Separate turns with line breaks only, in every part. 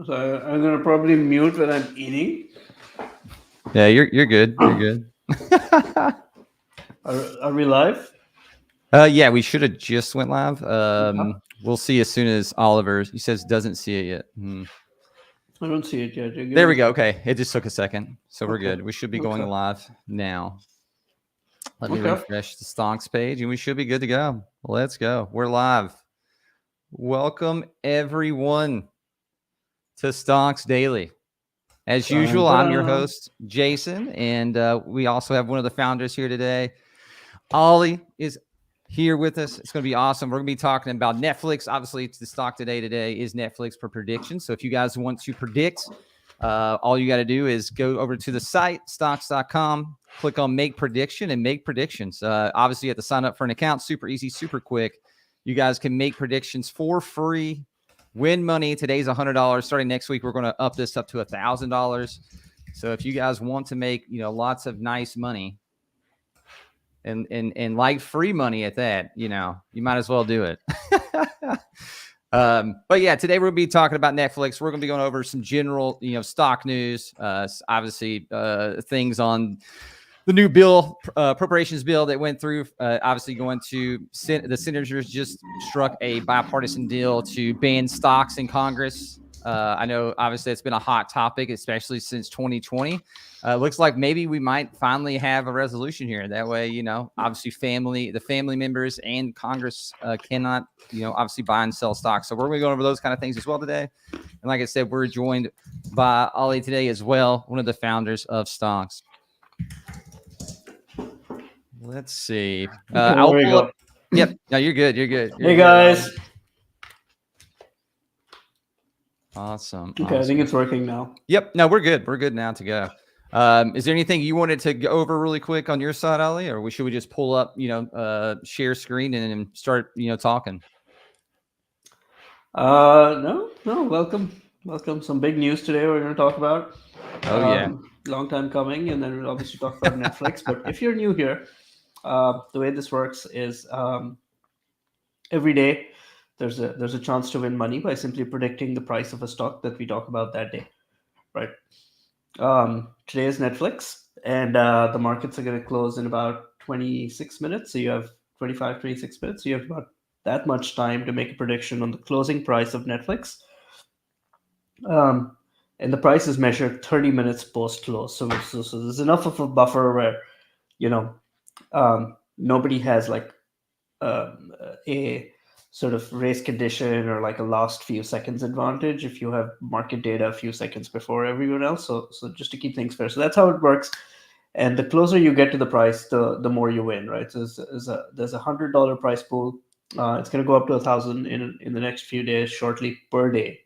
So I'm gonna probably mute when I'm eating.
Yeah, you're good. You're good.
Are we live?
Yeah, we should have just went live.
Yeah.
We'll see as soon as Oliver. He says doesn't see it yet.
I don't see it yet. Give
There
me
we
a
go.
second.
Okay, it just took a second, so we're
Okay.
good. We should be going
Okay.
live now. Let me
Okay.
refresh the Stonks page, and we should be good to go. Let's go. We're live. Welcome everyone to Stonks Daily. As
Dun,
usual, I'm your
dun.
host Jason, and we also have one of the founders here today. Ollie is here with us. It's going to be awesome. We're going to be talking about Netflix. Obviously, it's the stock today is Netflix for prediction. So if you guys want to predict, all you got to do is go over to the site, stocks.com, click on make prediction and make predictions. Obviously, you have to sign up for an account. Super easy, super quick. You guys can make predictions for free. Win money. Today's $100. Starting next week, we're going to up this up to $1,000. So if you guys want to make, lots of nice money, and like free money at that, you might as well do it. But yeah, today we're gonna be talking about Netflix. We're gonna be going over some general, stock news, obviously things on the new bill, appropriations bill that went through. Obviously going to the senators just struck a bipartisan deal to ban stocks in Congress. I know obviously it's been a hot topic, especially since 2020. Looks like maybe we might finally have a resolution here. That way, obviously the family members and Congress cannot, obviously buy and sell stocks. So we're going to go over those kind of things as well today. And like I said, we're joined by Ollie today as well, one of the founders of Stonks. Let's see.
Okay,
I'll
there we
pull
go.
up. Yep. No, you're good. You're good. You're
Hey
good,
guys.
Awesome.
Okay, I think
Awesome.
it's working now.
Yep. No, we're good. We're good now to go. Is there anything you wanted to go over really quick on your side, Ali, or should we just pull up, share screen and start, talking?
No. Welcome. Some big news today we're gonna talk about.
Oh yeah.
Long time coming, and then we'll obviously talk about Netflix. But if you're new here, the way this works is every day there's a chance to win money by simply predicting the price of a stock that we talk about that day, right? Today is Netflix, and the markets are going to close in about 26 minutes. So you have 25, 26 minutes. So you have about that much time to make a prediction on the closing price of Netflix. And the price is measured 30 minutes post close. So there's enough of a buffer where, you know, nobody has like a sort of race condition or like a last few seconds advantage if you have market data a few seconds before everyone else. So just to keep things fair. So that's how it works. And the closer you get to the price, the more you win, right? So there's $100 price pool. It's going to go up to 1,000 in the next few days, shortly per day.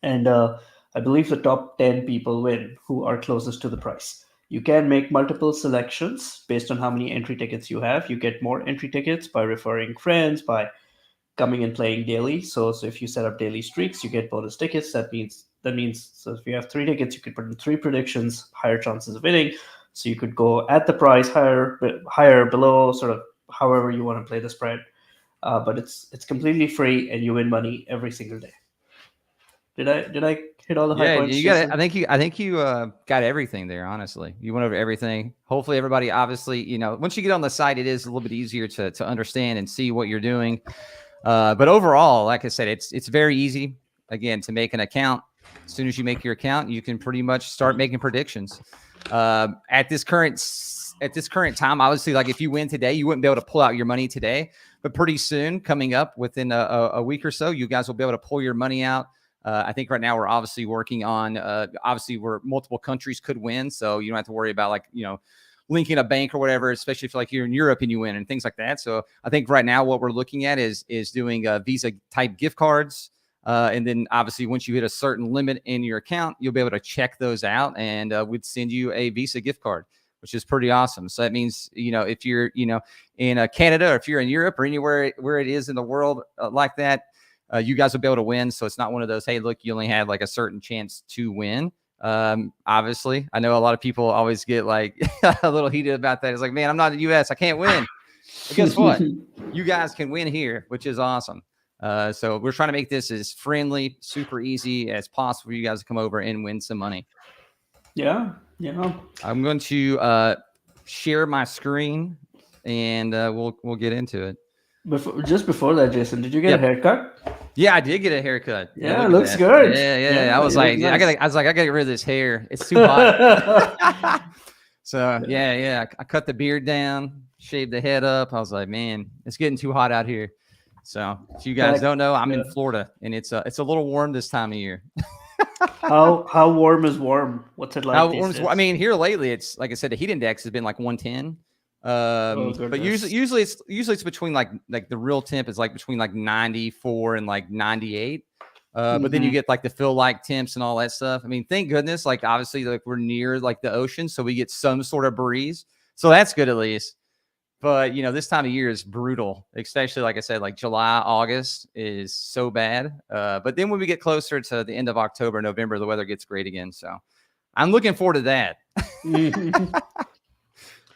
And I believe the top 10 people win who are closest to the price. You can make multiple selections based on how many entry tickets you have. You get more entry tickets by referring friends, by coming and playing daily. So if you set up daily streaks, you get bonus tickets. That means so if you have 3 tickets, you could put in 3 predictions, higher chances of winning. So you could go at the price, higher, below, sort of however you want to play the spread. But it's completely free, and you win money every single day. Did I hit all the high
Yeah,
points,
you got it.
Jason?
I think you got everything there. Honestly, you went over everything. Hopefully, everybody. Obviously, once you get on the site, it is a little bit easier to understand and see what you're doing. But overall, like I said, it's very easy. Again, to make an account. As soon as you make your account, you can pretty much start making predictions. At this current time, obviously, like if you win today, you wouldn't be able to pull out your money today. But pretty soon, coming up within a week or so, you guys will be able to pull your money out. I think right now we're obviously working on, obviously where multiple countries could win. So you don't have to worry about like, linking a bank or whatever, especially if like you're in Europe and you win and things like that. So I think right now what we're looking at is doing Visa type gift cards. And then obviously once you hit a certain limit in your account, you'll be able to check those out and we'd send you a Visa gift card, which is pretty awesome. So that means, if you're, in Canada, or if you're in Europe or anywhere where it is in the world like that, you guys will be able to win. So it's not one of those, hey, look, you only have like a certain chance to win. Obviously, I know a lot of people always get like a little heated about that. It's like, man, I'm not in the US. I can't win. But guess what? You guys can win here, which is awesome. So we're trying to make this as friendly, super easy as possible for you guys to come over and win some money.
Yeah.
I'm going to share my screen, and we'll get into it.
Just before that, Jason, did you get a
Yep.
haircut?
Yeah, I did get a haircut. Yeah,
Yeah,
look
it
at
looks
that.
good.
Yeah. I
Yeah,
was
you look
like,
nice.
I gotta get rid of this hair. It's too hot. So yeah. I cut the beard down, shaved the head up. I was like, man, it's getting too hot out here. So if you guys
Back.
don't know, I'm
Yeah.
in Florida, and it's a little warm this time of year.
How warm is warm? What's it like
How
these
warm? I
days?
mean, here lately, it's like I said, the heat index has been like 110.
Oh
But
goodness.
usually it's between like the real temp is like between like 94 and like 98. But then you
Hmm.
get like the feel like temps and all that stuff. I mean, thank goodness, like obviously like we're near like the ocean, so we get some sort of breeze. So that's good at least. But this time of year is brutal, especially like I said, like July, August is so bad. But then when we get closer to the end of October, November, the weather gets great again. So I'm looking forward to that.
Yeah,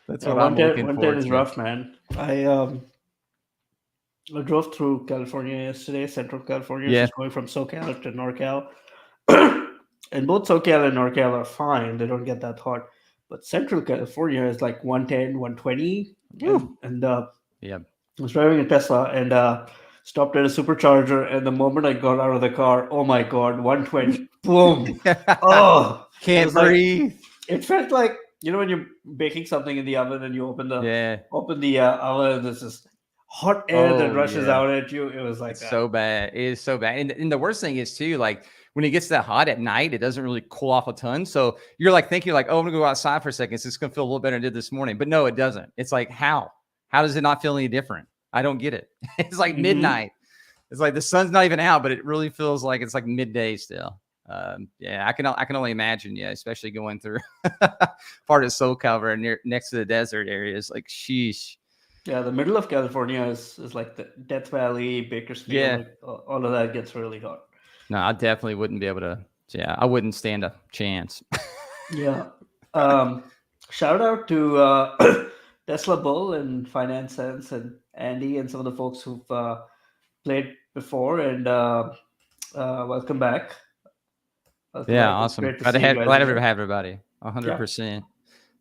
That's what I'm
winter
looking
winter
forward
is
to.
rough, man. I drove through California yesterday, Central California,
Yeah.
just going from SoCal to NorCal. And both SoCal and NorCal are fine. They don't get that hot. But Central California is like 110, 120.
Woo.
And
Yeah.
I was driving a Tesla and stopped at a supercharger. And the moment I got out of the car, oh my God, 120, boom. Oh, it
Can't
was like,
breathe.
it felt like, when you're baking something in the oven and you
Yeah.
open the oven, there's this hot air that
Oh,
rushes
yeah.
out at you. It was like
It's
that.
so bad. It is so bad. And the worst thing is too, like when it gets that hot at night, it doesn't really cool off a ton. So you're like thinking like, oh, I'm gonna go outside for a second. It's just gonna feel a little better than it did this morning. But no, it doesn't. It's like, how? How does it not feel any different? I don't get it. It's like
Hmm.
midnight. It's like the sun's not even out, but it really feels like it's like midday still. Yeah, I can only imagine. Yeah, especially going through part of SoCal or near next to the desert areas. Like, sheesh.
Yeah, the middle of California is like the Death Valley, Bakersfield,
Yeah.
like all of that gets really hot.
No, I definitely wouldn't be able to. Yeah, I wouldn't stand a chance.
Yeah. Shout out to Tesla Bull and Finance Sense and Andy and some of the folks who've played before, and welcome back. Welcome
Yeah,
back. It's
awesome.
great to see you guys
Glad to
again.
have everybody.
Yeah.
100%.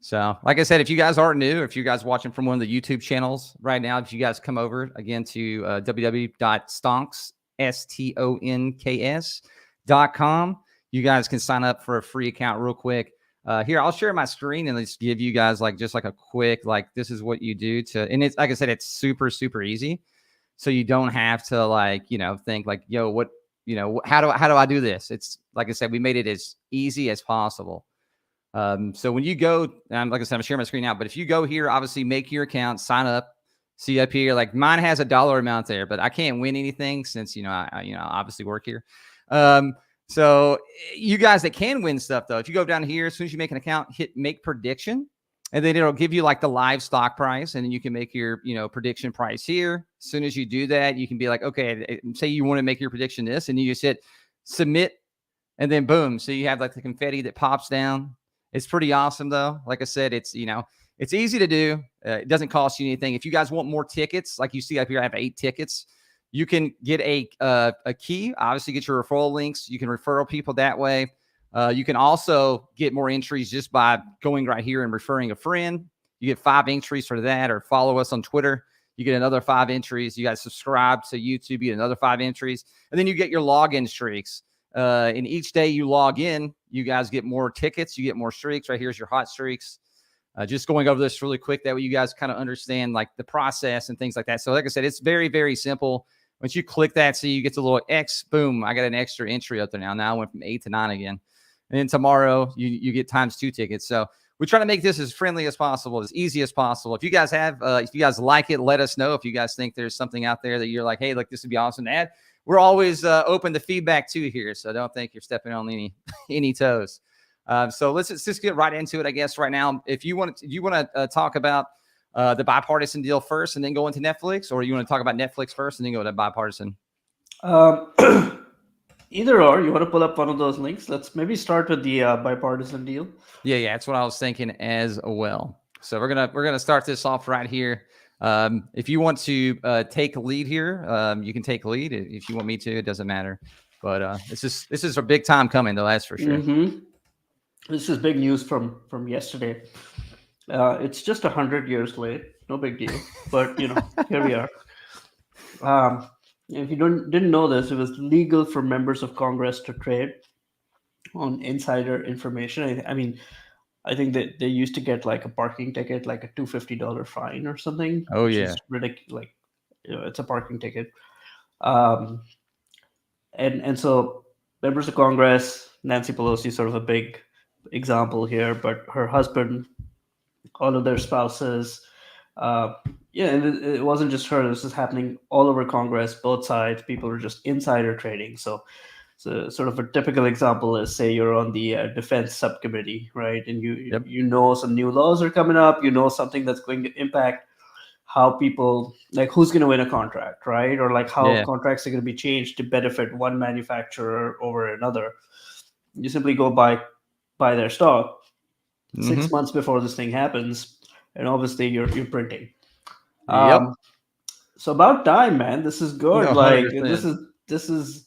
So, like I said, if you guys aren't new, if you guys watching from one of the YouTube channels right now, if you guys come over again to www.stonks.com, you guys can sign up for a free account real quick. Here, I'll share my screen and let's give you guys like just like a quick like this is what you do to, and it's like I said, it's super super easy. So you don't have to like think like yo what how do I do this? It's like I said, we made it as easy as possible. So when you go, like I said, I'm sharing my screen now, but if you go here, obviously make your account, sign up, see up here, like mine has a dollar amount there, but I can't win anything since, I obviously work here. So you guys that can win stuff though, if you go down here, as soon as you make an account, hit make prediction, and then it'll give you like the live stock price. And then you can make your, prediction price here. As soon as you do that, you can be like, okay, say you want to make your prediction this, and you just hit submit, and then boom. So you have like the confetti that pops down. It's pretty awesome though. Like I said, it's it's easy to do. It doesn't cost you anything. If you guys want more tickets, like you see up here, I have 8 tickets. You can get a key. Obviously, get your referral links. You can refer people that way. You can also get more entries just by going right here and referring a friend. You get 5 entries for that, or follow us on Twitter. You get another 5 entries. You guys subscribe to YouTube, you get another 5 entries, and then you get your login streaks. And each day you log in, you guys get more tickets, you get more streaks. Right here's your hot streaks. Just going over this really quick, that way you guys kind of understand like the process and things like that. So like I said, it's very, very simple. Once you click that, see, you get the little X, boom, I got an extra entry up there now. Now I went from 8 to 9 again. And then tomorrow you get times 2 tickets. So we try to make this as friendly as possible, as easy as possible. If you guys if you guys like it, let us know. If you guys think there's something out there that you're like, hey, look, this would be awesome to add. We're always open to feedback too here. So don't think you're stepping on any toes. So let's just get right into it, I guess, right now. If you want to talk about the bipartisan deal first and then go into Netflix, or you want to talk about Netflix first and then go to bipartisan?
Either or. You want to pull up one of those links? Let's maybe start with the bipartisan deal.
Yeah, that's what I was thinking as well. So we're gonna start this off right here. If you want to take lead here, you can take lead. If you want me to, it doesn't matter. But this is a big time coming, though. That's for sure.
Mm-hmm. This is big news from yesterday. It's just 100 years late. No big deal. But here we are. Um, if you don't didn't know this, it was legal for members of Congress to trade on insider information. I mean, I think that they used to get like a parking ticket, like a $250 fine or something,
Oh
which
yeah.
is ridiculous. Like, it's a parking ticket. Um, and so members of Congress, Nancy Pelosi, sort of a big example here, but her husband, all of their spouses, uh, yeah, and it wasn't just her. This is happening all over Congress, both sides. People are just insider trading. So, sort of a typical example is, say you're on the defense subcommittee, right? And you
Yep.
you know some new laws are coming up. You know something that's going to impact how people, like, who's going to win a contract, right? Or like how
Yeah.
contracts are going to be changed to benefit one manufacturer over another. You simply go buy their stock
Mm-hmm.
6 months before this thing happens, and obviously you're printing.
Yep.
Um, so about time, man. This is good.
No,
Like,
100%.
this is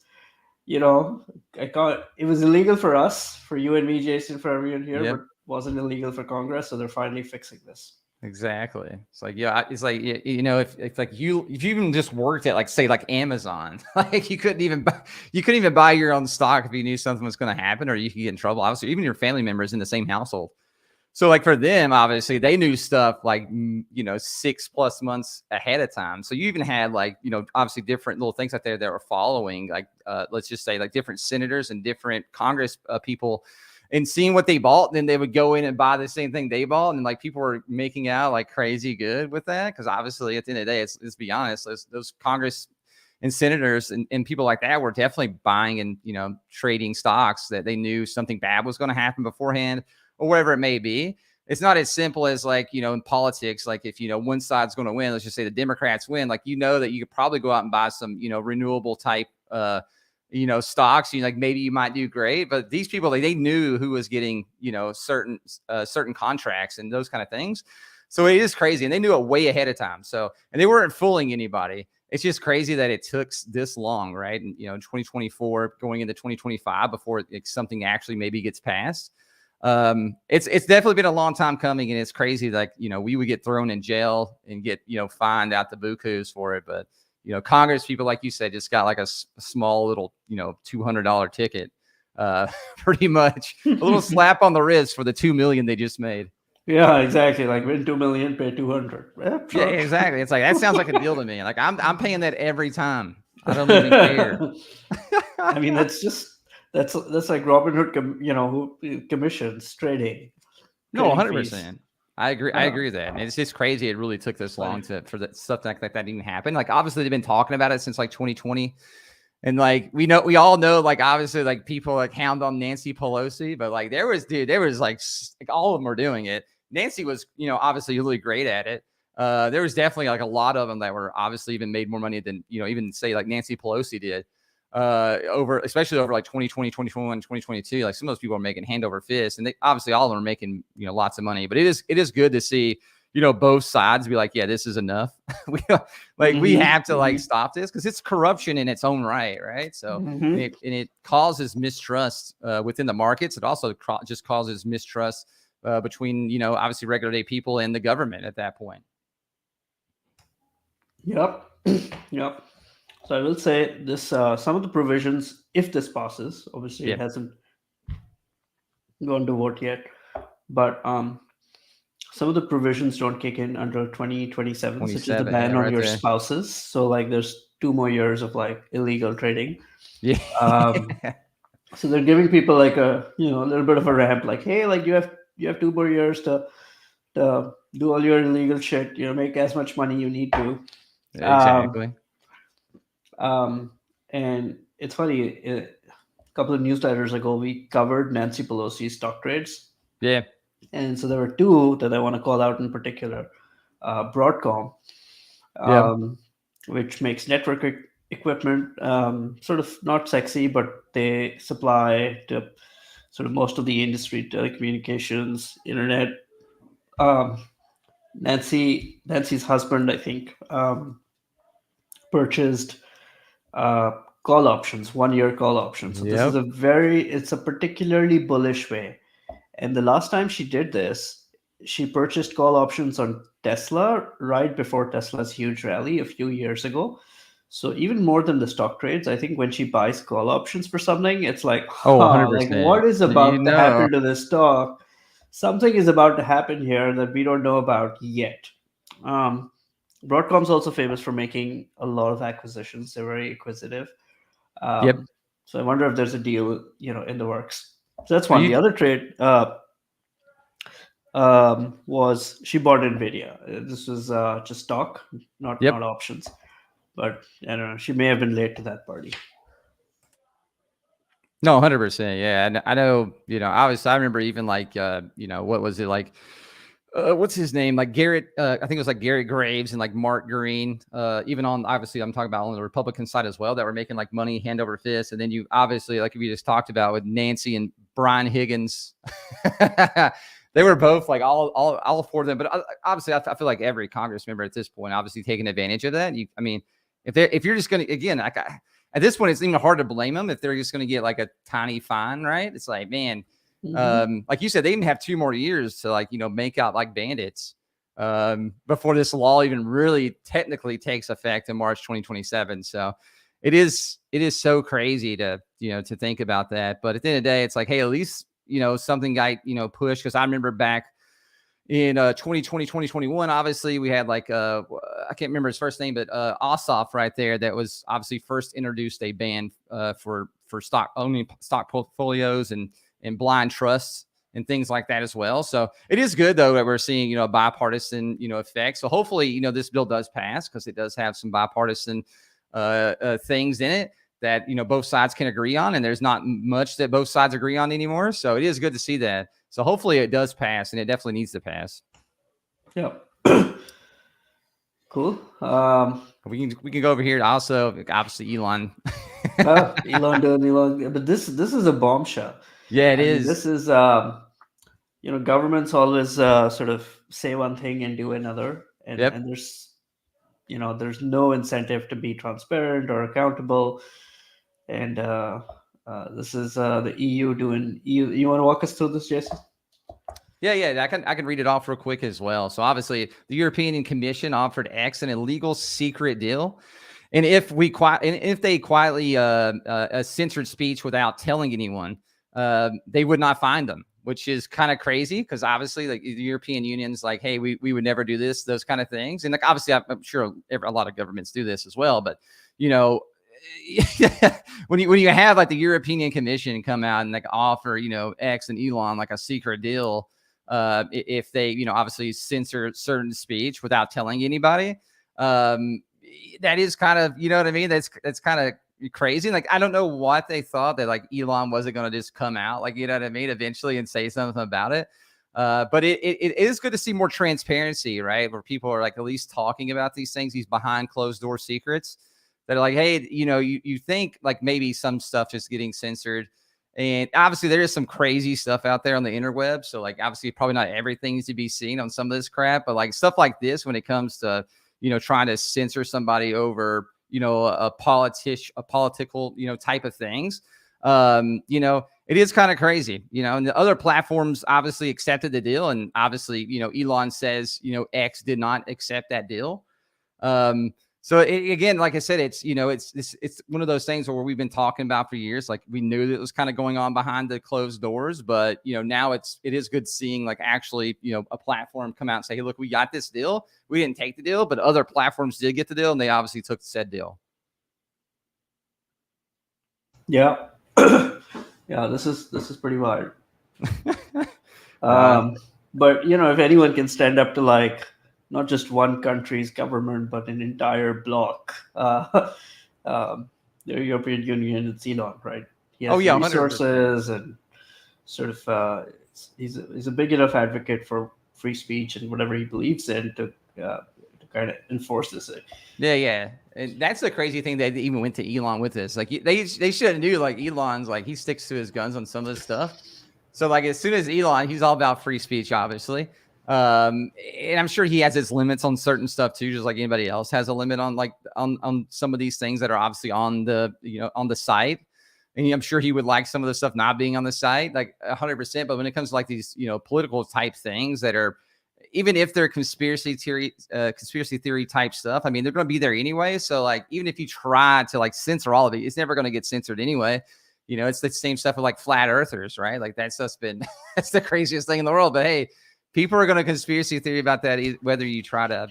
you know, I can't. It was illegal for us, for you and me, Jason, for everyone here, but
Yep.
wasn't illegal for Congress. So they're finally fixing this.
Exactly. It's like, yeah, it's like, if like if you even just worked at, like, say, like Amazon, like you couldn't even buy your own stock if you knew something was going to happen, or you could get in trouble. Obviously, even your family members in the same household. So, like, for them, obviously, they knew stuff like 6+ months ahead of time. So you even had, like, obviously different little things out there that were following, like, let's just say, like, different senators and different Congress people, and seeing what they bought. Then they would go in and buy the same thing they bought, and like people were making out like crazy good with that, because obviously at the end of the day, let's be honest, those Congress and senators and people like that were definitely buying and trading stocks that they knew something bad was going to happen beforehand, or whatever it may be. It's not as simple as, like, in politics, like, if one side's going to win, let's just say the Democrats win, like, that you could probably go out and buy some renewable type stocks. Like, maybe you might do great, but these people, like, they knew who was getting certain contracts and those kind of things. So it is crazy, and they knew it way ahead of time. So, and they weren't fooling anybody. It's just crazy that it took this long, right? And 2024 going into 2025 before something actually maybe gets passed. It's definitely been a long time coming, and it's crazy. Like, we would get thrown in jail and get fined out the bukus for it, but Congress people, like you said, just got like a small little $200 ticket, pretty much a little slap on the wrist for the 2 million they just made.
Yeah, exactly. Like, win 2 million, pay 200. Yeah,
Yeah,
sure.
exactly. It's like, that sounds like a deal to me. Like, I'm paying that every time. I don't even care.
I mean, that's like Robin Hood, who commissions trading,
No,
trading fees.
100%. I agree. I
Yeah,
agree with that. And it's just crazy. It really took
it's
this
funny.
long for that stuff like that even happen. Like, obviously they've been talking about it since like 2020. And like, we all know, like, obviously, like, people like hound on Nancy Pelosi, but like, there was like all of them were doing it. Nancy was, obviously really great at it. There was definitely like a lot of them that were obviously even made more money than, even say like Nancy Pelosi did, especially over like 2020, 2021, 2022. Like, some of those people are making hand over fist, and they obviously all of them are making, lots of money, but it is good to see, both sides be like, yeah, this is enough. we
Hmm.
have to like stop this, because it's corruption in its own right. So, and
Hmm.
it causes mistrust within the markets. It also just causes mistrust between obviously regular day people and the government at that point.
Yep. Yep. So I will say this: some of the provisions, if this passes, obviously it
Yeah,
hasn't gone to vote yet, but some of the provisions don't kick in until 2027, such as the
27. Yeah,
ban on
right
your
there.
spouses. So, like, there's 2 more years of like illegal trading.
Yeah.
Um, so they're giving people like a little bit of a ramp, like, hey, like, you have 2 more years to do all your illegal shit. Make as much money you need to. Um,
Exactly.
um, and it's funny. A couple of newsletters ago, we covered Nancy Pelosi's stock trades,
Yeah.
and so there were two that I want to call out in particular. Broadcom,
Yep.
um, which makes network equipment, sort of not sexy, but they supply to sort of most of the industry, telecommunications, internet. Um, Nancy's husband, I think, purchased uh, call options, 1 year call options. So this is
Yep.
it's a particularly bullish way. And the last time she did this, she purchased call options on Tesla right before Tesla's huge rally a few years ago. So even more than the stock trades, I think when she buys call options for something, it's like,
Oh,
huh, like
100%.
what is
You
about to
know.
happen to this stock? Something is about to happen here that we don't know about yet. Um, Broadcom's also famous for making a lot of acquisitions. They're very acquisitive.
Yep.
Um, so I wonder if there's a deal, in the works. So that's
Are
one.
you
The other trade was she bought Nvidia. This was just stock, not
Yep.
options. But I don't know. She may have been late to that party.
No, 100%. Yeah. And I know, obviously I remember even like what was it like what's his name? Like Garrett, I think it was like Garrett Graves and like Mark Green, even on, obviously I'm talking about on the Republican side as well, that were making like money hand over fist. And then you obviously, like we just talked about with Nancy and Brian Higgins, they were both like all for them. But obviously I feel like every Congress member at this point, obviously taking advantage of that. I mean, if you're just going to, again, like at this point, it's even hard to blame them if they're just going to get like a tiny fine, right? It's like, man,
Mm-hmm.
like you said, they even have 2 more years to like, make out like bandits before this law even really technically takes effect in March 2027. So it is so crazy to, to think about that. But at the end of the day, it's like, hey, at least, something got, pushed. Cause I remember back in 2020, 2021, obviously we had like, I can't remember his first name, but Ossoff right there. That was obviously first introduced a ban for stock owning stock portfolios and blind trusts and things like that as well. So it is good though that we're seeing, a bipartisan, effect. So hopefully, this bill does pass because it does have some bipartisan things in it that, both sides can agree on. And there's not much that both sides agree on anymore. So it is good to see that. So hopefully it does pass, and it definitely needs to pass.
Yeah. Cool.
We can go over here to also obviously Elon.
Elon doing Elon, but this is a bombshell.
Yeah, it
I mean,
is.
this is governments always sort of say one thing and do another, and
Yep.
and there's no incentive to be transparent or accountable. And this is the EU doing EU. You want to walk us through this, Jason?
Yeah. I can read it off real quick as well. So obviously, the European Commission offered X an illegal secret deal, and if they quietly censored speech without telling anyone, they would not find them, which is kind of crazy because obviously, like the European Union's like, hey, we would never do this, those kind of things, and like obviously, I'm sure a lot of governments do this as well, but you know. when you have like the European Commission come out and like offer X and Elon like a secret deal, if they obviously censor certain speech without telling anybody, um, that is kind of what I mean. That's kind of crazy. Like I don't know what they thought that like Elon wasn't going to just come out like what I mean eventually and say something about it. But it is good to see more transparency, right? Where people are like at least talking about these things, these behind closed door secrets that are like, hey, you think like maybe some stuff is getting censored. And obviously there is some crazy stuff out there on the interweb. So like obviously probably not everything needs to be seen on some of this crap, but like stuff like this, when it comes to, trying to censor somebody over, a political, type of things, it is kind of crazy, and the other platforms obviously accepted the deal. And obviously, Elon says, X did not accept that deal. So again, like I said, it's one of those things where we've been talking about for years. Like we knew that it was kind of going on behind the closed doors, but now it is good seeing like actually a platform come out and say, hey, look, we got this deal. We didn't take the deal, but other platforms did get the deal, and they obviously took the said deal.
Yeah. Yeah, this is pretty wild.
Uh,
Um, but if anyone can stand up to like not just one country's government but an entire bloc, um, the European Union, it's Elon, right? He
oh
has the
yeah, 100%.
resources and sort of he's a big enough advocate for free speech and whatever he believes in to kind of enforce this.
Yeah. And that's the crazy thing. They even went to Elon with this. Like they should have knew like Elon's like he sticks to his guns on some of this stuff. So like as soon as Elon, he's all about free speech, obviously. And I'm sure he has his limits on certain stuff too, just like anybody else has a limit on like on some of these things that are obviously on the on the site. And I'm sure he would like some of the stuff not being on the site, like 100%. But when it comes to like these political type things that are, even if they're conspiracy theory type stuff, I mean, they're going to be there anyway. So like, even if you try to like censor all of it, it's never going to get censored anyway. It's the same stuff with like flat earthers, right? Like that stuff's been that's the craziest thing in the world. But hey, people are going to conspiracy theory about that, whether you try to,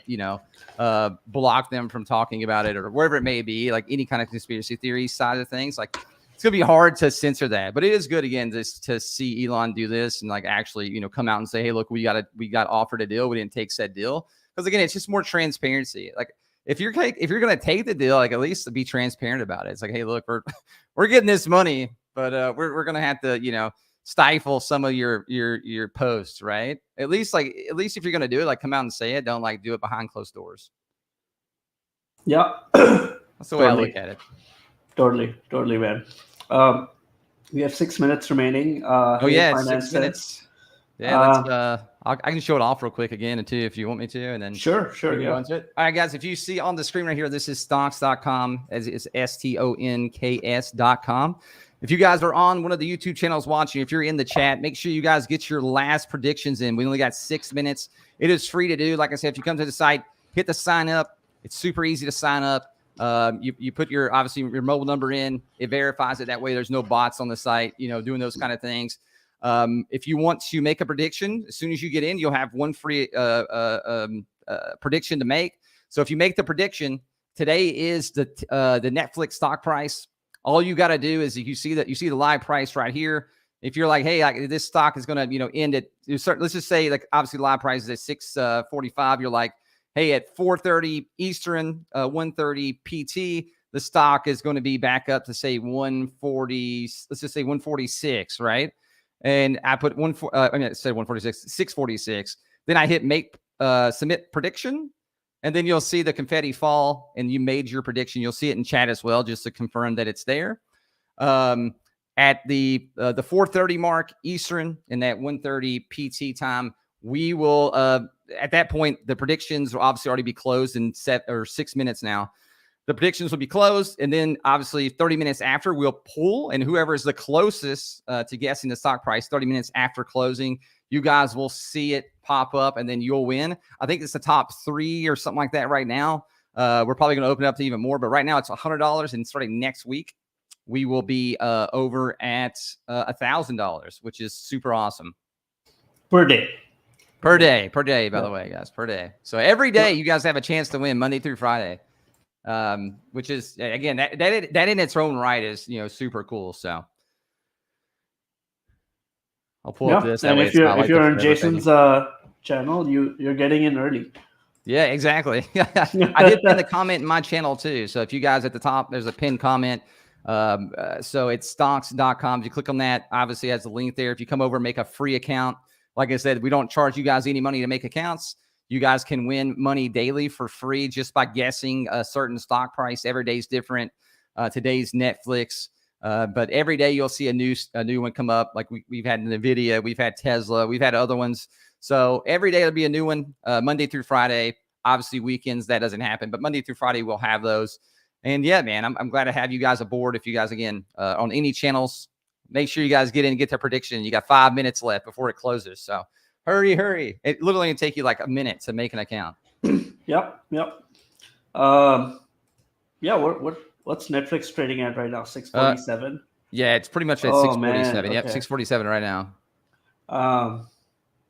block them from talking about it or wherever it may be, like any kind of conspiracy theory side of things. Like it's going to be hard to censor that, but it is good again to see Elon do this and like actually, come out and say, hey, look, we got offered a deal. We didn't take said deal. Because again, it's just more transparency. Like if you're going to take the deal, like at least be transparent about it. It's like, hey, look, we're getting this money, but we're going to have to, stifle some of your posts, right? At least if you're going to do it, like come out and say it. Don't like do it behind closed doors.
Yeah.
That's the way I look at it.
Totally, man. We have 6 minutes remaining.
Yeah, 6 minutes. Yeah, I can show it off real quick again too if you want me to, and then
sure, yeah.
All right, guys, if you see on the screen right here, this is stonks.com, as it's stonks.com. If you guys are on one of the YouTube channels watching, if you're in the chat, make sure you guys get your last predictions in. We only got 6 minutes. It is free to do. Like I said, if you come to the site, hit the sign up. It's super easy to sign up. You put your mobile number in. It verifies it. That way there's no bots on the site, doing those kind of things. If you want to make a prediction, as soon as you get in, you'll have one free prediction to make. So if you make the prediction, today is the Netflix stock price. All you got to do is you see the live price right here. If you're like, hey, this stock is going to, end at, let's just say like obviously live price is at 6:45. You're like, hey, at 4:30 Eastern, 1:30 PT, the stock is going to be back up to say 140. Let's just say 146, right? And I put it said 146, 646. Then I hit make submit prediction. And then you'll see the confetti fall and you made your prediction. You'll see it in chat as well, just to confirm that it's there. At the 4:30 mark Eastern and that 1:30 PT time, we will, at that point, the predictions will obviously already be closed in 6 minutes now. The predictions will be closed. And then obviously 30 minutes after, we'll pull. And whoever is the closest to guessing the stock price 30 minutes after closing, you guys will see it pop up and then you'll win. I think it's the top 3 or something like that right now. We're probably going to open it up to even more, but right now it's $100. And starting next week, we will be over at $1,000, which is super awesome.
Per day,
by the way, guys, per day. So every day you guys have a chance to win Monday through Friday, which is, again, that in its own right is, super cool. So I'll pull up this.
And if you're on Jason's channel, you're getting in early.
Yeah, exactly. I did pin the comment in my channel too. So if you guys at the top, there's a pinned comment. So it's stonks.com. If you click on that, obviously it has a link there. If you come over and make a free account, like I said, we don't charge you guys any money to make accounts. You guys can win money daily for free just by guessing a certain stock price. Every day is different. Today's Netflix. But every day you'll see a new one come up. Like we've had NVIDIA, we've had Tesla, we've had other ones. So every day there'll be a new one, Monday through Friday. Obviously weekends, that doesn't happen, but Monday through Friday we'll have those. And yeah, man, I'm glad to have you guys aboard. If you guys, again, on any channels, make sure you guys get in and get their prediction. You got 5 minutes left before it closes. So hurry. It literally can take you like a minute to make an account.
Yep. What's Netflix trading at right now? 647.
Yeah, it's pretty much at 647. Okay. Yep, 647 right now.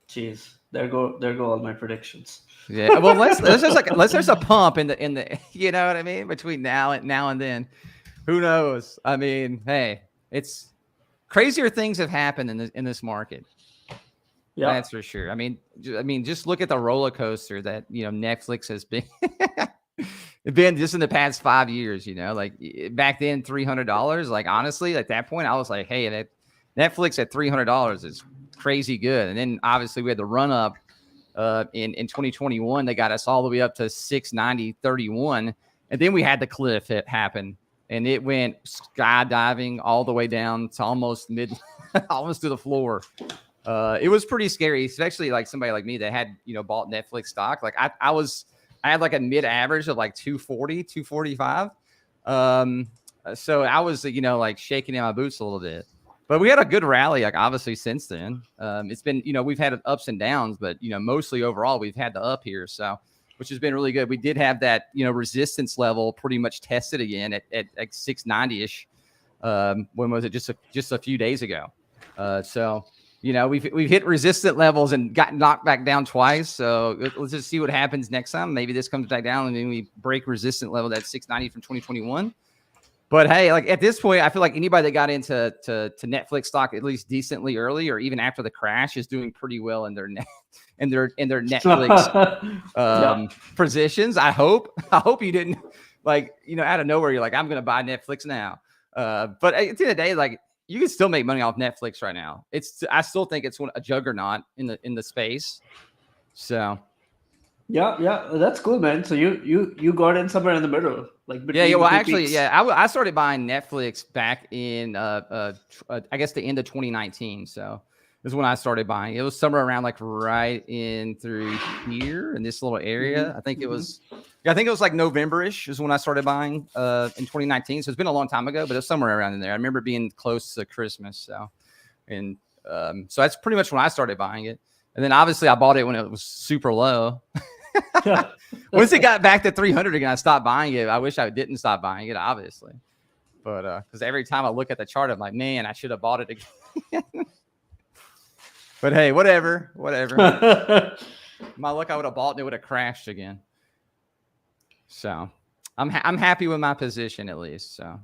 Jeez, there go all my predictions.
Yeah, well, unless there's a pump in the you know what I mean, between now and then, who knows? I mean, hey, it's crazier things have happened in this market. Yeah, that's for sure. I mean, just look at the roller coaster that Netflix has been. It's been just in the past 5 years. Like back then, $300. Like honestly, at that point, I was like, hey, that Netflix at $300 is crazy good. And then obviously we had the run up. In 2021, they got us all the way up to $690.31, and then we had the cliff happen, and it went skydiving all the way down to almost almost to the floor. It was pretty scary, especially like somebody like me that had, bought Netflix stock. Like I had like a mid average of like 240, 245. So I was, like shaking in my boots a little bit, but we had a good rally, like obviously since then. It's been, we've had ups and downs, but, mostly overall we've had the up here. So, which has been really good. We did have that, resistance level pretty much tested again at like 690 ish. When was it? Just a few days ago. So, we've hit resistant levels and got knocked back down twice. So let's just see what happens next time. Maybe this comes back down and then we break resistant level at 690 from 2021. But hey, like at this point, I feel like anybody that got into Netflix stock at least decently early, or even after the crash, is doing pretty well in their Netflix positions. I hope you didn't out of nowhere you're like, I'm gonna buy Netflix now. But at the end of the day, like you can still make money off Netflix right now. I still think it's a juggernaut in the space. So
yeah, that's cool, man. So you got in somewhere in the middle, like between
Well,
the two
actually,
peaks.
I started buying Netflix back in I guess the end of 2019. So is when I started buying. It was somewhere around like right in through here in this little area. I think it was like November-ish is when I started buying in 2019. So it's been a long time ago, but it was somewhere around in there. I remember being close to Christmas. So so that's pretty much when I started buying it. And then obviously I bought it when it was super low. Once it got back to 300 again, I stopped buying it. I wish I didn't stop buying it, obviously. But because every time I look at the chart, I'm like, man, I should have bought it again. But hey, whatever. My luck, I would have bought it, it would have crashed again. So I'm happy with my position at least. So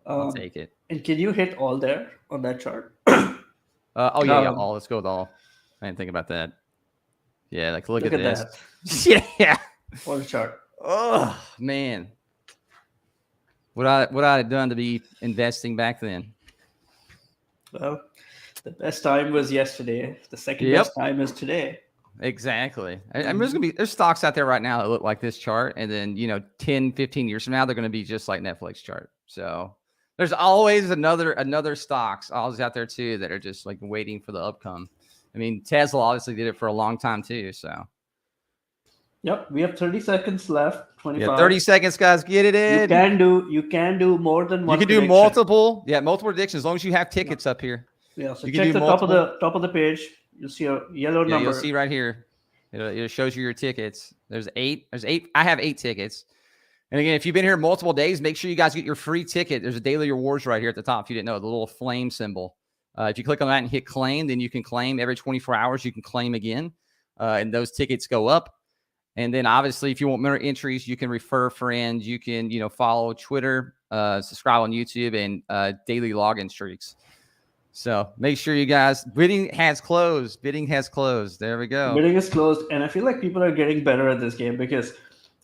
I'll take it.
And can you hit all there on that chart?
All. Let's go with all. I didn't think about that. Yeah, like look at this.
That.
Yeah.
What a chart.
Oh man. What I had done to be investing back then?
Well, the best time was yesterday. The second best time is today.
Exactly. I mean, there's stocks out there right now that look like this chart. And then, 10, 15 years from now, they're going to be just like Netflix chart. So there's always another stocks always out there too, that are just like waiting for the upcome. I mean, Tesla obviously did it for a long time too. So.
Yep, we have 30 seconds left. 25.
Yeah, 30 seconds, guys. Get it in.
You can do more than one.
You can do multiple predictions as long as you have tickets up here.
Yeah, so you check the top of the page. You'll see a yellow number.
You'll see right here. It shows you your tickets. There's 8. I have 8 tickets. And again, if you've been here multiple days, make sure you guys get your free ticket. There's a daily rewards right here at the top. If you didn't know, the little flame symbol. If you click on that and hit claim, then you can claim every 24 hours. You can claim again, and those tickets go up. And then obviously, if you want more entries, you can refer friends. You can, follow Twitter, subscribe on YouTube, and daily login streaks. So make sure you guys, bidding has closed. There we go.
Bidding is closed. And I feel like people are getting better at this game because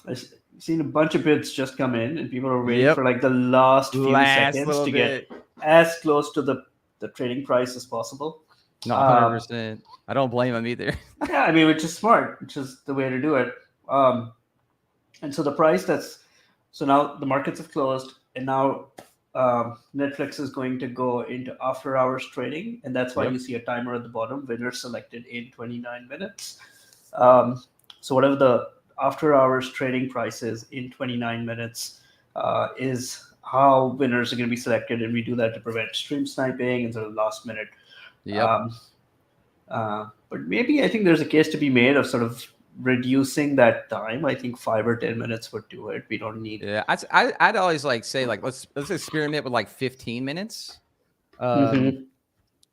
I've seen a bunch of bids just come in and people are waiting for like the last few seconds to get as close to the trading price as possible.
No, 100%. I don't blame them either.
Yeah, I mean, which is smart, which is the way to do it. And so the price so now the markets have closed and now Netflix is going to go into after hours trading. And that's why you see a timer at the bottom, winner selected in 29 minutes. So whatever the after hours trading price is in 29 minutes is how winners are going to be selected. And we do that to prevent stream sniping and sort of last minute. But maybe I think there's a case to be made of sort of reducing that time. I think 5 or 10 minutes would do it. We don't need.
Yeah, I'd always say let's experiment with like 15 minutes, and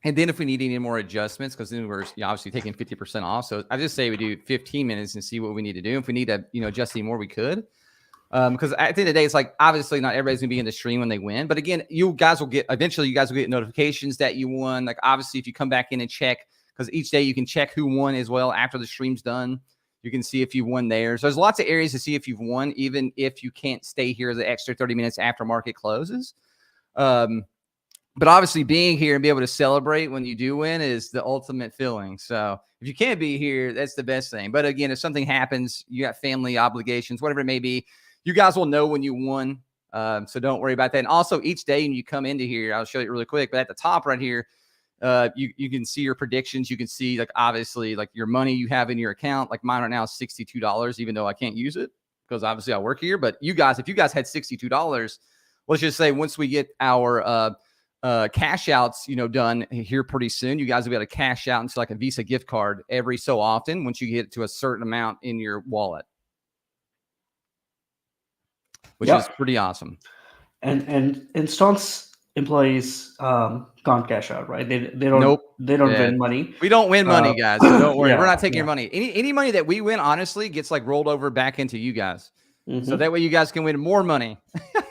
then if we need any more adjustments, because then we're obviously taking 50% off. So I just say we do 15 minutes and see what we need to do. If we need to adjust any more, we could. Because at the end of the day, it's like obviously not everybody's gonna be in the stream when they win, but again, you guys will get notifications that you won. Like obviously, if you come back in and check, because each day you can check who won as well after the stream's done. You can see if you won there. So there's lots of areas to see if you've won, even if you can't stay here the extra 30 minutes after market closes. But obviously being here and be able to celebrate when you do win is the ultimate feeling. So if you can't be here, that's the best thing. But again, if something happens, you got family obligations, whatever it may be, you guys will know when you won. So don't worry about that. And also each day when you come into here, I'll show you really quick, but at the top right here, you can see your predictions. You can see like obviously like your money you have in your account. Like mine right now is $62, even though I can't use it because obviously I work here. But you guys, if you guys had $62, let's just say once we get our cash outs, done here pretty soon, you guys will be able to cash out into like a Visa gift card every so often once you get to a certain amount in your wallet, which is pretty awesome.
And Stonks employees can't cash out, right? They don't
Nope.
they don't win money.
We don't win money, guys. So don't worry.
Yeah,
We're not taking your money. Any money that we win, honestly, gets like rolled over back into you guys.
Mm-hmm.
So that way you guys can win more money.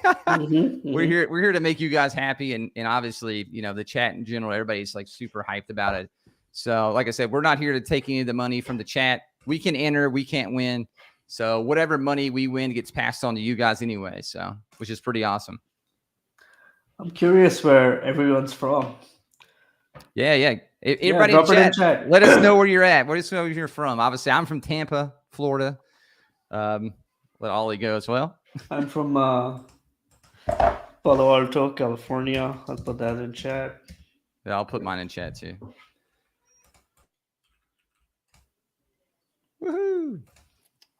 Mm-hmm.
We're here to make you guys happy. And obviously, the chat in general, everybody's like super hyped about it. So like I said, we're not here to take any of the money from the chat. We can enter, we can't win. So whatever money we win gets passed on to you guys anyway. So, which is pretty awesome.
I'm curious where everyone's from.
Yeah. Everybody in chat, let us know where you're at. Let us know where you're from. Obviously, I'm from Tampa, Florida. Let Ollie go as well.
I'm from Palo Alto, California. I'll put that in chat.
Yeah, I'll put mine in chat too. Woohoo!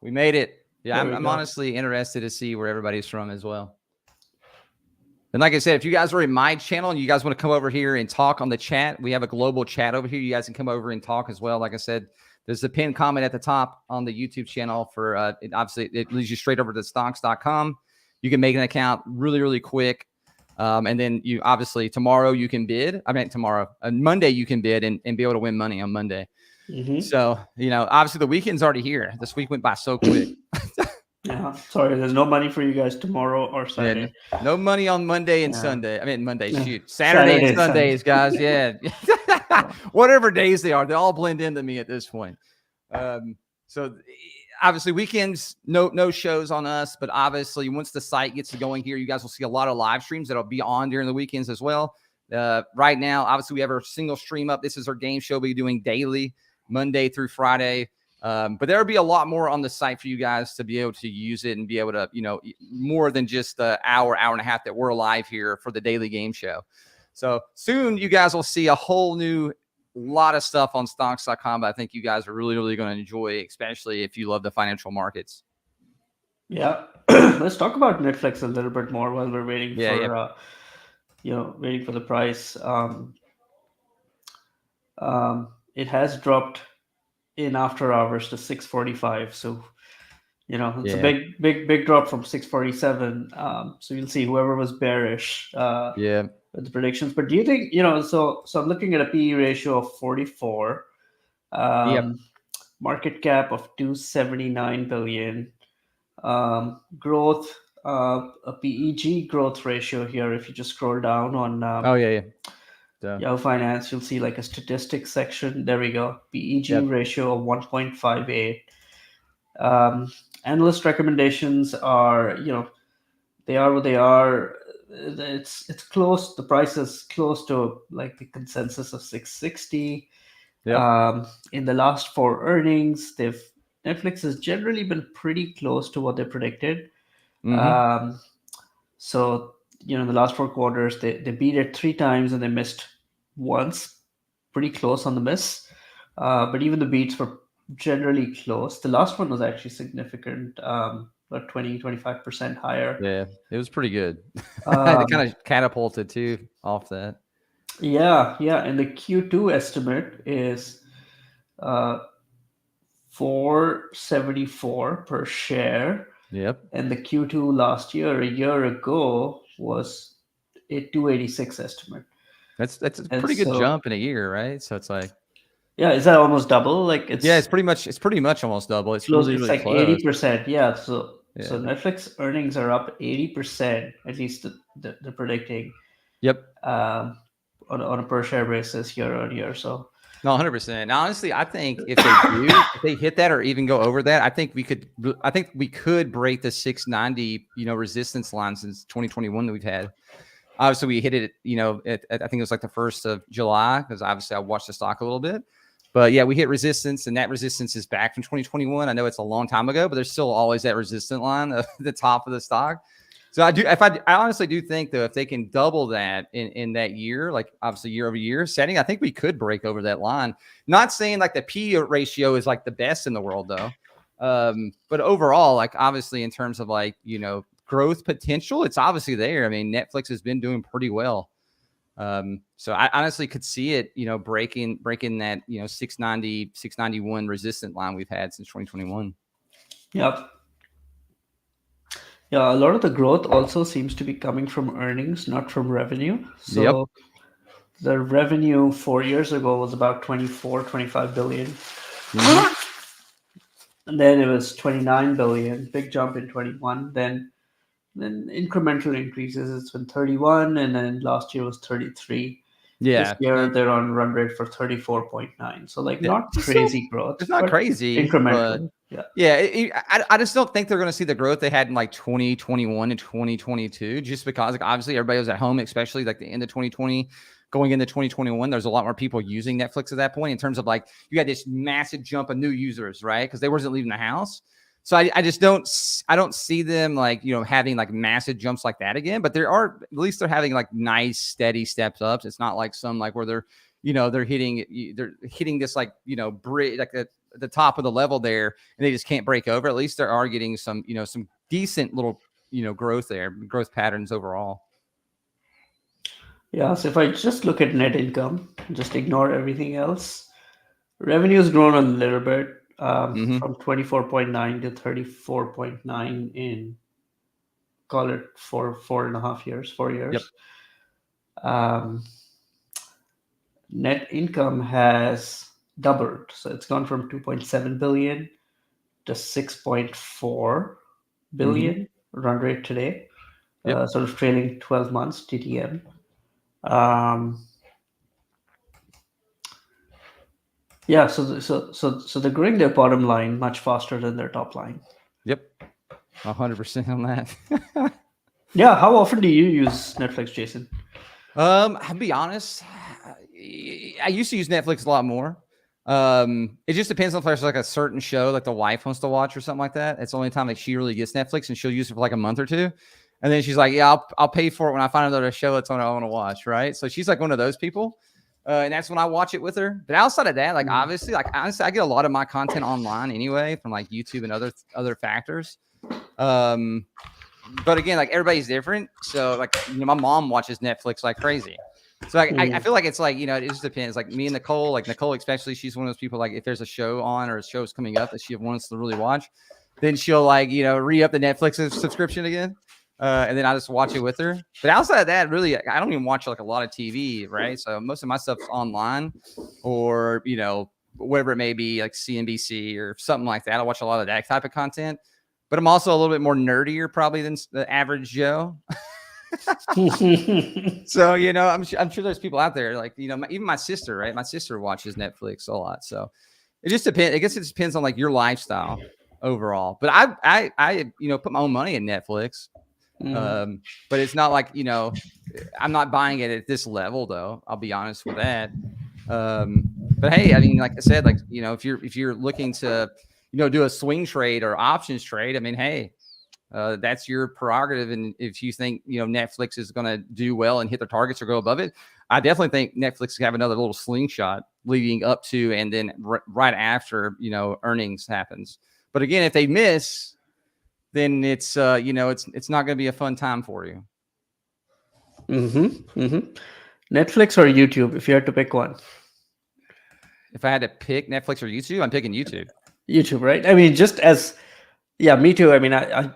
We made it. Yeah, I'm honestly interested to see where everybody's from as well. And like I said, if you guys are in my channel and you guys want to come over here and talk on the chat, we have a global chat over here. You guys can come over and talk as well. Like I said, there's a pinned comment at the top on the YouTube channel for obviously it leads you straight over to stonks.com. You can make an account really, really quick. And then you obviously tomorrow you can bid. I mean, tomorrow, Monday you can bid and be able to win money on Monday. Mm-hmm. So, obviously the weekend's already here. This week went by so quick.
Yeah, sorry, there's no money for you guys tomorrow or Saturday.
Yeah, no money on Monday and Sunday. I mean, Monday, shoot. Saturday and Sundays, guys. Yeah. Whatever days they are, they all blend into me at this point. So obviously weekends, no shows on us, but obviously once the site gets going here, you guys will see a lot of live streams that'll be on during the weekends as well. Right now, obviously we have our single stream up. This is our game show we'll be doing daily, Monday through Friday. But there'll be a lot more on the site for you guys to be able to use it and be able to, more than just the hour and a half that we're live here for the daily game show. So soon you guys will see a whole new lot of stuff on stonks.com. But I think you guys are really, really going to enjoy, especially if you love the financial markets.
Yeah. Let's talk about Netflix a little bit more while we're waiting waiting for the price. It has dropped in after hours to 645, so it's a big drop from 647. So you'll see whoever was bearish with the predictions. But do you think so I'm looking at a PE ratio of 44, market cap of 279 billion, growth, a PEG growth ratio here. If you just scroll down on Yahoo Finance, you'll see like a statistics section. There we go. PEG ratio of 1.58. Analyst recommendations are, they are what they are. It's close. The price is close to like the consensus of 660. In the last 4 earnings, Netflix has generally been pretty close to what they predicted. Mm-hmm. So in the last 4 quarters, they beat it 3 times and they missed once, pretty close on the miss. But even the beats were generally close. The last one was actually significant, about 20-25% higher.
Yeah, it was pretty good. It kind of catapulted too off that.
Yeah. And the Q2 estimate is 474 per share.
Yep.
And the Q2 last year, a year ago, was a 286 estimate.
That's a pretty good jump in a year, right? So it's like,
is that almost double? Like
it's pretty much almost double. It's close, really
like
close.
80%. Yeah. So Netflix earnings are up 80%, at least they're predicting.
Yep.
On a per share basis year on year. So
no, 100%. Now, honestly, I think if they hit that or even go over that, I think we could break the 690, resistance line since 2021 that we've had. Obviously, we hit it, I think it was like the 1st of July, because obviously I watched the stock a little bit. But yeah, we hit resistance, and that resistance is back from 2021. I know it's a long time ago, but there's still always that resistance line at the top of the stock. So I honestly do think though, if they can double that in that year, like obviously year over year setting, I think we could break over that line. Not saying like the P ratio is like the best in the world though. But overall, like obviously in terms of like, growth potential, it's obviously there. I mean, Netflix has been doing pretty well. So I honestly could see it, breaking that, 690, 691 resistant line we've had since 2021.
Yep. Yeah, a lot of the growth also seems to be coming from earnings, not from revenue.
Yep.
So the revenue 4 years ago was about 24, 25 billion.
Mm-hmm.
And then it was 29 billion, big jump in 21. Then incremental increases. It's been 31, and then last year was 33. This
Yeah.
year they're on run rate for 34.9. So like
Yeah.
not
It's still,
crazy growth,
it's not
but
crazy, but
incremental. Yeah.
yeah, I just don't think they're going to see the growth they had in like 2021 and 2022, just because like, obviously everybody was at home, especially like the end of 2020 going into 2021. There's a lot more people using Netflix at that point in terms of like you had this massive jump of new users, right? Because they wasn't leaving the house. So I just don't see them like, having like massive jumps like that again, but there are, at least they're having like nice steady steps ups. It's not like some like where they're hitting this like, bridge, like the top of the level there and they just can't break over. At least they are getting some decent little, growth there, growth patterns overall.
Yeah. So if I just look at net income, just ignore everything else, revenue's grown a little bit
Mm-hmm.
from 24.9 to 34.9 in, call it 4.5 years, 4 years.
Yep.
Um, Net income has doubled. So it's gone from 2.7 billion to 6.4
Mm-hmm.
billion run rate today,
Yep.
sort of trailing 12 months TTM. Um, yeah, so they're growing their bottom line much faster than their top line.
Yep. 100% on that.
Yeah, how often do you use Netflix, Jason?
I'll be honest. I used to use Netflix a lot more. It just depends on if there's like a certain show like the wife wants to watch or something like that. It's the only time that she really gets Netflix, and she'll use it for like a month or two. And then she's like, yeah, I'll pay for it when I find another show that's on I want to watch. Right. So she's like one of those people. And that's when I watch it with her. But outside of that, like obviously, like honestly, I get a lot of my content online anyway from like YouTube and other factors. Um, but again, like everybody's different. So like, my mom watches Netflix like crazy. So I feel like it's like, it just depends. Like me and Nicole, like Nicole, especially, she's one of those people, like if there's a show on or a show's coming up that she wants to really watch, then she'll like, re-up the Netflix subscription again. And then I just watch it with her. But outside of that, really, I don't even watch like a lot of TV, right? So most of my stuff's online or, whatever it may be, like CNBC or something like that. I watch a lot of that type of content. But I'm also a little bit more nerdier probably than the average Joe. So, I'm sure there's people out there like, even my sister, right? My sister watches Netflix a lot. So it just depends. I guess it just depends on like your lifestyle overall. But I put my own money in Netflix. But it's not like, I'm not buying it at this level though. I'll be honest with that. But hey, I mean, like I said, like, if you're looking to, do a swing trade or options trade, I mean, hey, that's your prerogative. And if you think, Netflix is going to do well and hit their targets or go above it, I definitely think Netflix can have another little slingshot leading up to and then right after, earnings happens. But again, if they miss, then it's it's not going to be a fun time for you.
Netflix or YouTube, if you had to pick one?
If I had to pick Netflix or YouTube, I'm picking YouTube.
YouTube, right? I mean, just as, yeah, me too. I mean, I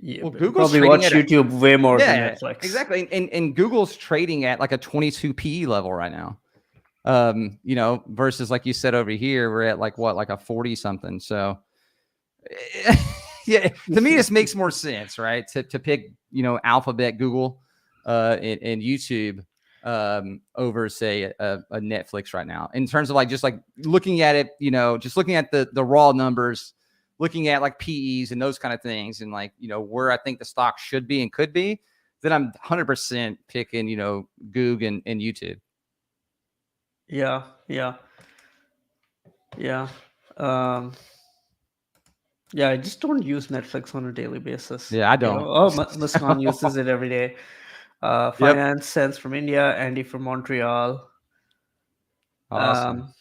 Well, Google's
probably
trading
watch
at
YouTube way more than
yeah,
Netflix.
exactly. And Google's trading at like a 22 PE level right now. Versus like you said over here, we're at like what, like a 40 something. So yeah, to me, this makes more sense, right? To pick, Alphabet, Google, and YouTube over say a Netflix right now in terms of like just like looking at it, just looking at the raw numbers, looking at like PEs and those kind of things, and like where I think the stock should be and could be. Then I'm 100% picking Google and YouTube.
Yeah, yeah, yeah. Um, Yeah, I just don't use Netflix on a daily basis.
Yeah, I
You know,
don't.
oh, Muskan uses it every day.
Yep.
Finance Sense from India, Andy from Montreal.
Awesome.
Um,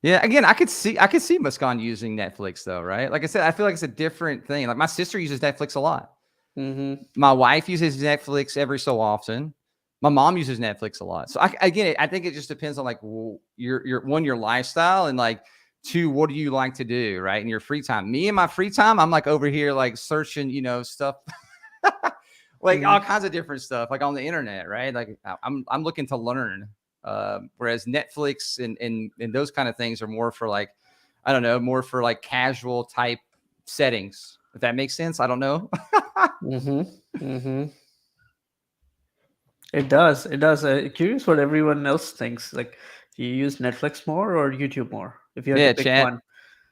Yeah, again, I could see Muskan using Netflix though, right? Like I said, I feel like it's a different thing. Like my sister uses Netflix a lot.
mhm,
My wife uses Netflix every so often. My mom uses Netflix a lot. So again, I think it just depends on like your lifestyle and like two, what do you like to do, right? In your free time. Me and my free time, I'm like over here like searching, stuff like all
mhm,
kinds of different stuff, like on the internet, right? Like I'm looking to learn. Whereas Netflix and those kind of things are more for like, I don't know, more for like casual type settings. If that makes sense, I don't know.
mhm, mhm. It does. It does. Curious what everyone else thinks. Like, do you use Netflix more or YouTube more? If you had to
Yeah,
pick
chat.
one.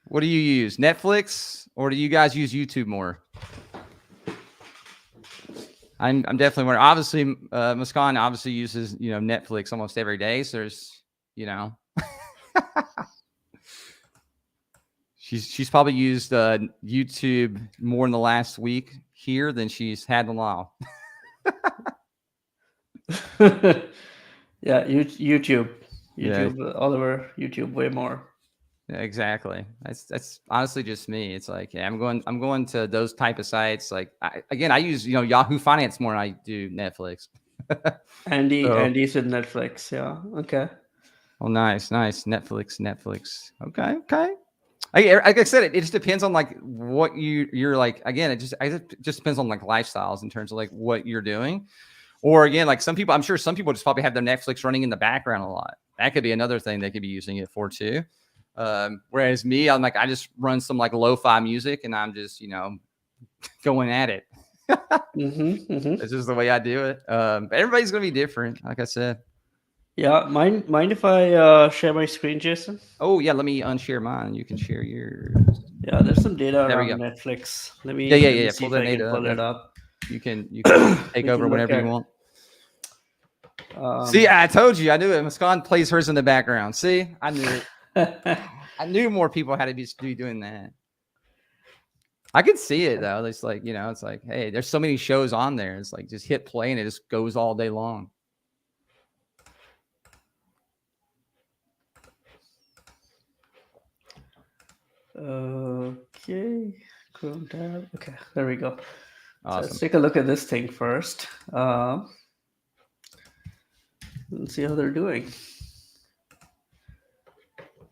What do you use? Netflix or do you guys use YouTube more? I'm definitely more. Obviously, Muskan obviously uses Netflix almost every day. So there's you know she's probably used YouTube more in the last week here than she's had in a while.
Yeah, YouTube,
Yeah,
Oliver, YouTube way more.
yeah, exactly. That's honestly just me. It's like, yeah, I'm going to those type of sites. Like again, I use Yahoo Finance more than I do Netflix. So,
Andy's with Netflix. Yeah. Okay.
oh, nice, nice. Netflix. Okay, okay. Like I said, it just depends on like what you're like. Again, it just depends on like lifestyles in terms of like what you're doing. Or again, like some people, I'm sure some people just probably have their Netflix running in the background a lot. That could be another thing they could be using it for too. Whereas me, I'm like, I just run some like lo-fi music and I'm just, going at it.
Mm-hmm. Mm-hmm.
It's just the way I do it. But everybody's gonna be different, like I said.
Yeah. Mind if I share my screen, Jason?
Oh yeah, let me unshare mine. You can share yours.
Yeah. There's some data
There we
around
go.
Netflix.
Yeah, yeah,
Let
yeah,
me
yeah.
see
Pull
if
that
I can
data up.
pull it
Yep.
up.
You can take
We
over
can look
whenever you
at.
want. See,
Um,
I told you, I knew it. Muskan plays hers in the background. See, I knew it. I knew more people had to be doing that. I could see it though. It's like, it's like, hey, there's so many shows on there. It's like just hit play and it just goes all day long.
okay. Chrome tab. Okay. There we go. So let's
Awesome.
take a look at this thing first. And see how they're doing.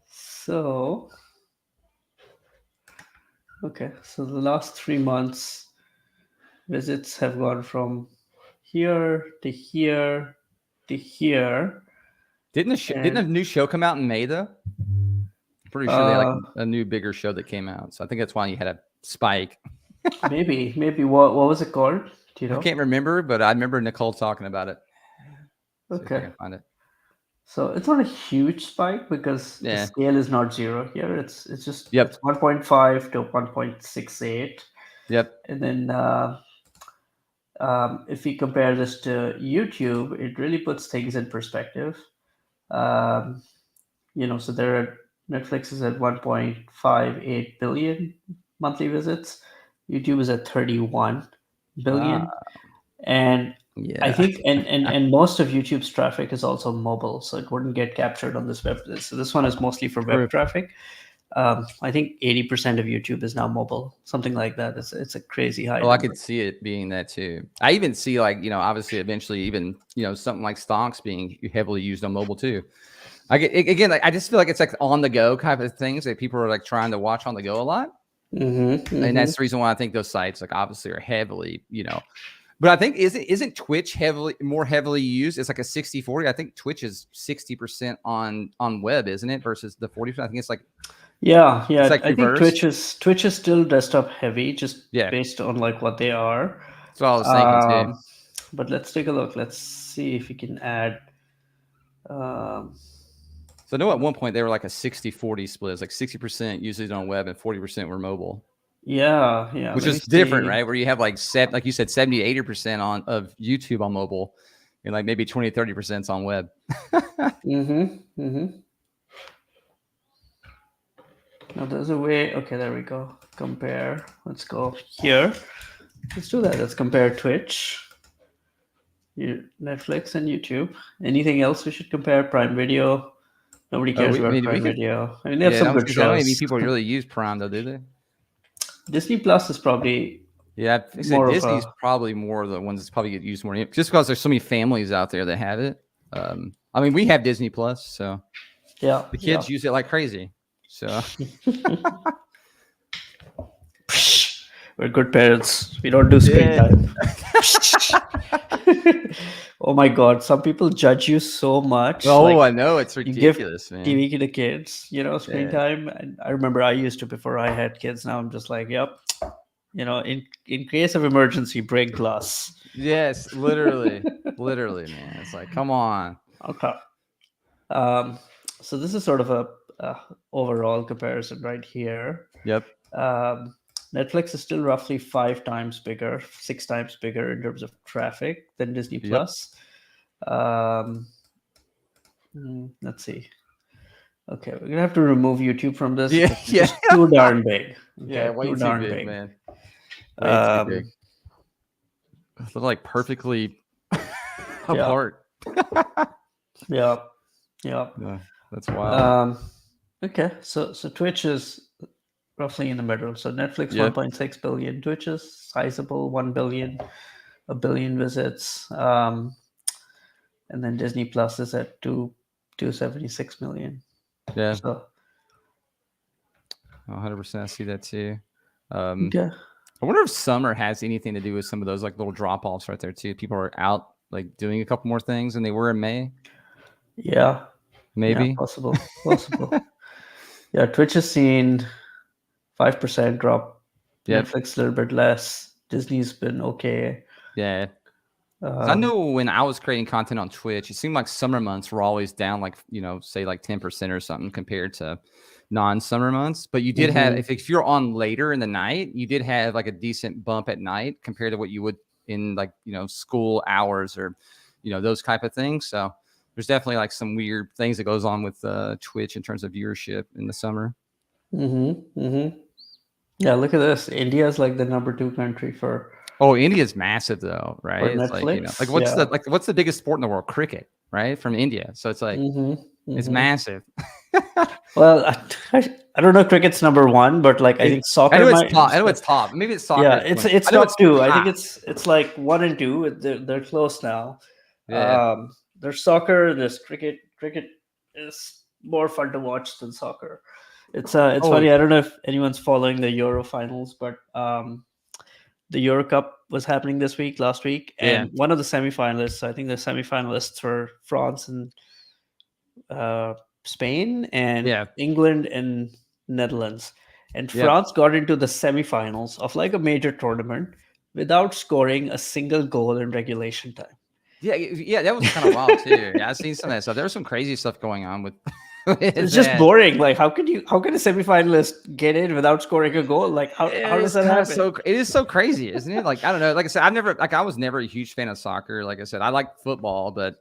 So, okay, so the last 3 months visits have gone from here to here to here,
Didn't a
and
new show come out in May though? Pretty sure they had like
uh,
a new bigger show that came out. So I think that's why you had a spike.
maybe what was it called? Do you
I
know?
can't remember, but I remember Nicole talking about it. See if I
Okay,
can find it.
so it's not a huge spike because the
Yeah.
scale is not zero here. It's just it's
Yep.
1.5 to 1.68,
Yep.
and then if we compare this to YouTube, it really puts things in perspective. Um, so Netflix is at 1.58 billion monthly visits. YouTube is at 31 billion,
Ah,
and I
yeah.
think and most of YouTube's traffic is also mobile, so it wouldn't get captured on this web. So this one is mostly for web
True.
traffic. I think 80% of YouTube is now mobile, something like that. It's a crazy high
Oh, I
number.
could see it being that too. I even see like, obviously eventually even, something like Stonks being heavily used on mobile too. I get again, like I just feel like it's like on the go kind of things that people are like trying to watch on the go a lot.
Mm-hmm,
And
mm-hmm.
that's the reason why I think those sites like obviously are heavily, but I think isn't Twitch more heavily used? It's like a 60-40. I think Twitch is 60% on web, isn't it? Versus the 40%. I think
Yeah,
it's
yeah.
like
I think
reversed.
Twitch is still desktop heavy, just
Yeah.
based on like what they are.
That's what I was thinking too.
Um, but let's take a look. Let's see if we can add. Um,
So I know at one point they were like a 60-40 split. It's like 60% used on web and 40% were mobile,
yeah, yeah.
which
Let me
is different,
see.
right? Where you have like you said, 70-80% of YouTube on mobile and like maybe 20-30% on web.
Mm-hmm. Mm-hmm. Now there's a way. Okay, there we go. Compare. Let's go here. Let's do that. Let's compare Twitch, Netflix, and YouTube. Anything else we should compare? Prime Video. Nobody cares
I
about
mean, we
Prime
could.
Video. I mean, they have
Yeah,
some
I was
good
gonna say I don't think
shows.
people really use Prime though, do they?
Disney Plus is probably
Yeah, I said
more of
Disney's
a
probably more the ones that probably get used more, just because there's so many families out there that have it. I mean, we have Disney Plus, so
yeah,
the
yeah.
kids use it like crazy. So
We're good parents. We don't do screen
yeah.
time. Oh my god, some people judge you so much.
Oh,
Like
I know it's
you give
ridiculous, man.
TV to the kids, screen
Yeah.
time. And I remember I used to before I had kids. Now I'm just like, yep. In case of emergency, break glass.
Yes, literally, man. It's like, come on.
Okay. Um, so this is sort of a overall comparison right here.
Yep.
Um, Netflix is still roughly 5 times bigger, 6 times bigger in terms of traffic than Disney
Yep.
Plus. Um, let's see. Okay, we're gonna have to remove YouTube from this
Yeah,
because it's
yeah,
just too darn big.
yeah.
Okay,
Way
too
too
darn
big,
big.
man. Way too big.
Um,
They're like perfectly
yeah,
apart.
yeah, yeah.
Yeah, that's wild.
Um, okay, so Twitch is roughly in the middle. So Netflix
Yep.
1.6 billion, Twitch is sizable 1 billion, a billion visits, and then Disney Plus is at 276 million.
Yeah.
So
100%. I see that too. I
okay,
wonder if summer has anything to do with some of those like little drop offs right there too. People are out like doing a couple more things than they were in May.
yeah,
Maybe.
possible. Yeah, Twitch has seen 5% drop.
Yep.
Netflix a little bit less. Disney's been okay.
Yeah. I
Um,
know when I was creating content on Twitch, it seemed like summer months were always down, like, say like 10% or something compared to non-summer months. But you did have,
mhm,
if you're on later in the night, you did have like a decent bump at night compared to what you would in like, school hours or, those type of things. So there's definitely like some weird things that goes on with Twitch in terms of viewership in the summer.
mhm, mhm. Yeah, look at this. India's like the number 2 country for
Oh, India's massive though, right? It's like,
Netflix.
like
Yeah.
what's the biggest sport in the world? Cricket, right? From India. So it's like,
Mhm,
it's
mhm.
massive.
Well, I don't know cricket's number 1, but like I think
I
soccer
know it's
might.
top. I know it's top. Maybe it's soccer.
Yeah,
That's
it's
I know it's
top 2. I think
top.
it's like 1 and 2. They're close now.
Yeah.
There's soccer. There's cricket. Cricket is more fun to watch than soccer. It's
Oh,
funny. I don't know if anyone's following the Euro finals, but the Euro Cup was happening last week,
yeah.
and one of the semifinalists. I think the semifinalists were France and uh, Spain and
Yeah.
England and Netherlands. And
Yep.
France got into the semifinals of like a major tournament without scoring a single goal in regulation time.
Yeah. Yeah. That was kind of wild too. Yeah, I've seen some of that stuff. There was some crazy stuff going on with, with
It's just
that.
boring. Like, how can a semifinalist get in without scoring a goal? Like, how
It
does
is
that
kind of
happen?
so. It is so crazy, isn't it? Like I don't know. Like I said, I was never a huge fan of soccer. Like I said, I like football, but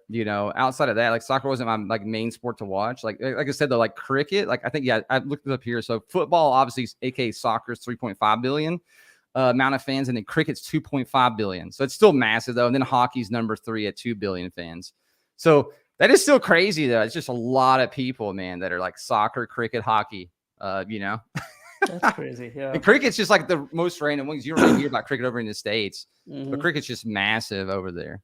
outside of that, like soccer wasn't my like main sport to watch. Like I said, though, like cricket. Like I think I looked it up here. So football, obviously, aka soccer, is 3.5 billion amount of fans, and then cricket's 2.5 billion. So it's still massive though. And then hockey's number 3 at 2 billion fans. So that is still crazy though. It's just a lot of people, man, that are like soccer, cricket, hockey.
That's crazy. Yeah.
And cricket's just like the most random ones. You don't really hear about cricket over in the States, but
Hmm.
cricket's just massive over there.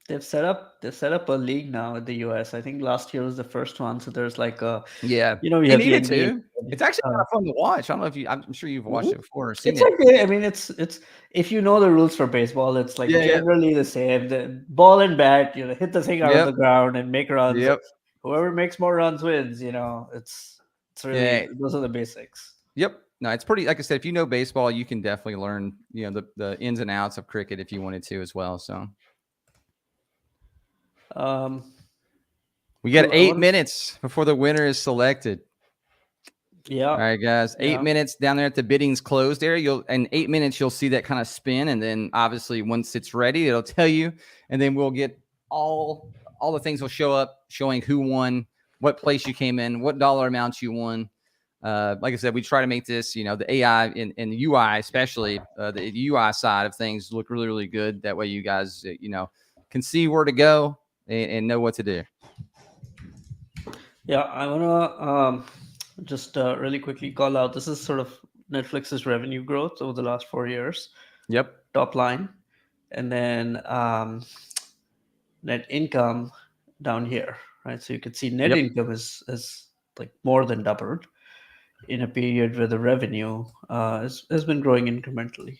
They've set up a league now in the US. I think last year was the first one. So there's like
Yeah.
we
They
have the
need it
NBA.
too. It's actually kind of fun to watch. I don't know if I'm sure you've watched
Mhm.
it before or seen
It's
it.
okay. I mean, it's if you know the rules for baseball, it's like
Yeah, yeah.
generally the same. The ball and bat, hit the thing out of
Yep.
the ground and make runs.
Yep.
Whoever makes more runs wins. It's really
Yeah.
those are the basics.
Yep. No, it's pretty, like I said, if you know baseball, you can definitely learn, the ins and outs of cricket if you wanted to as well. So
Um,
we got
cool.
8 minutes before the winner is selected.
Yeah,
All right, guys. 8 minutes down there at the biddings closed area. In 8 minutes, you'll see that kind of spin, and then obviously once it's ready, it'll tell you, and then we'll get all the things will show up showing who won, what place you came in, what dollar amount you won, Like I said, we try to make this, the AI and the UI, especially the UI side of things, look really, really good. That way, you guys, can see where to go and know what to do.
Yeah, I wanna just really quickly call out. This is sort of Netflix's revenue growth over the last 4 years,
Yep.
top line, and then net income down here, right? So you can see net
Yep.
income is like more than doubled in a period where the revenue has been growing incrementally.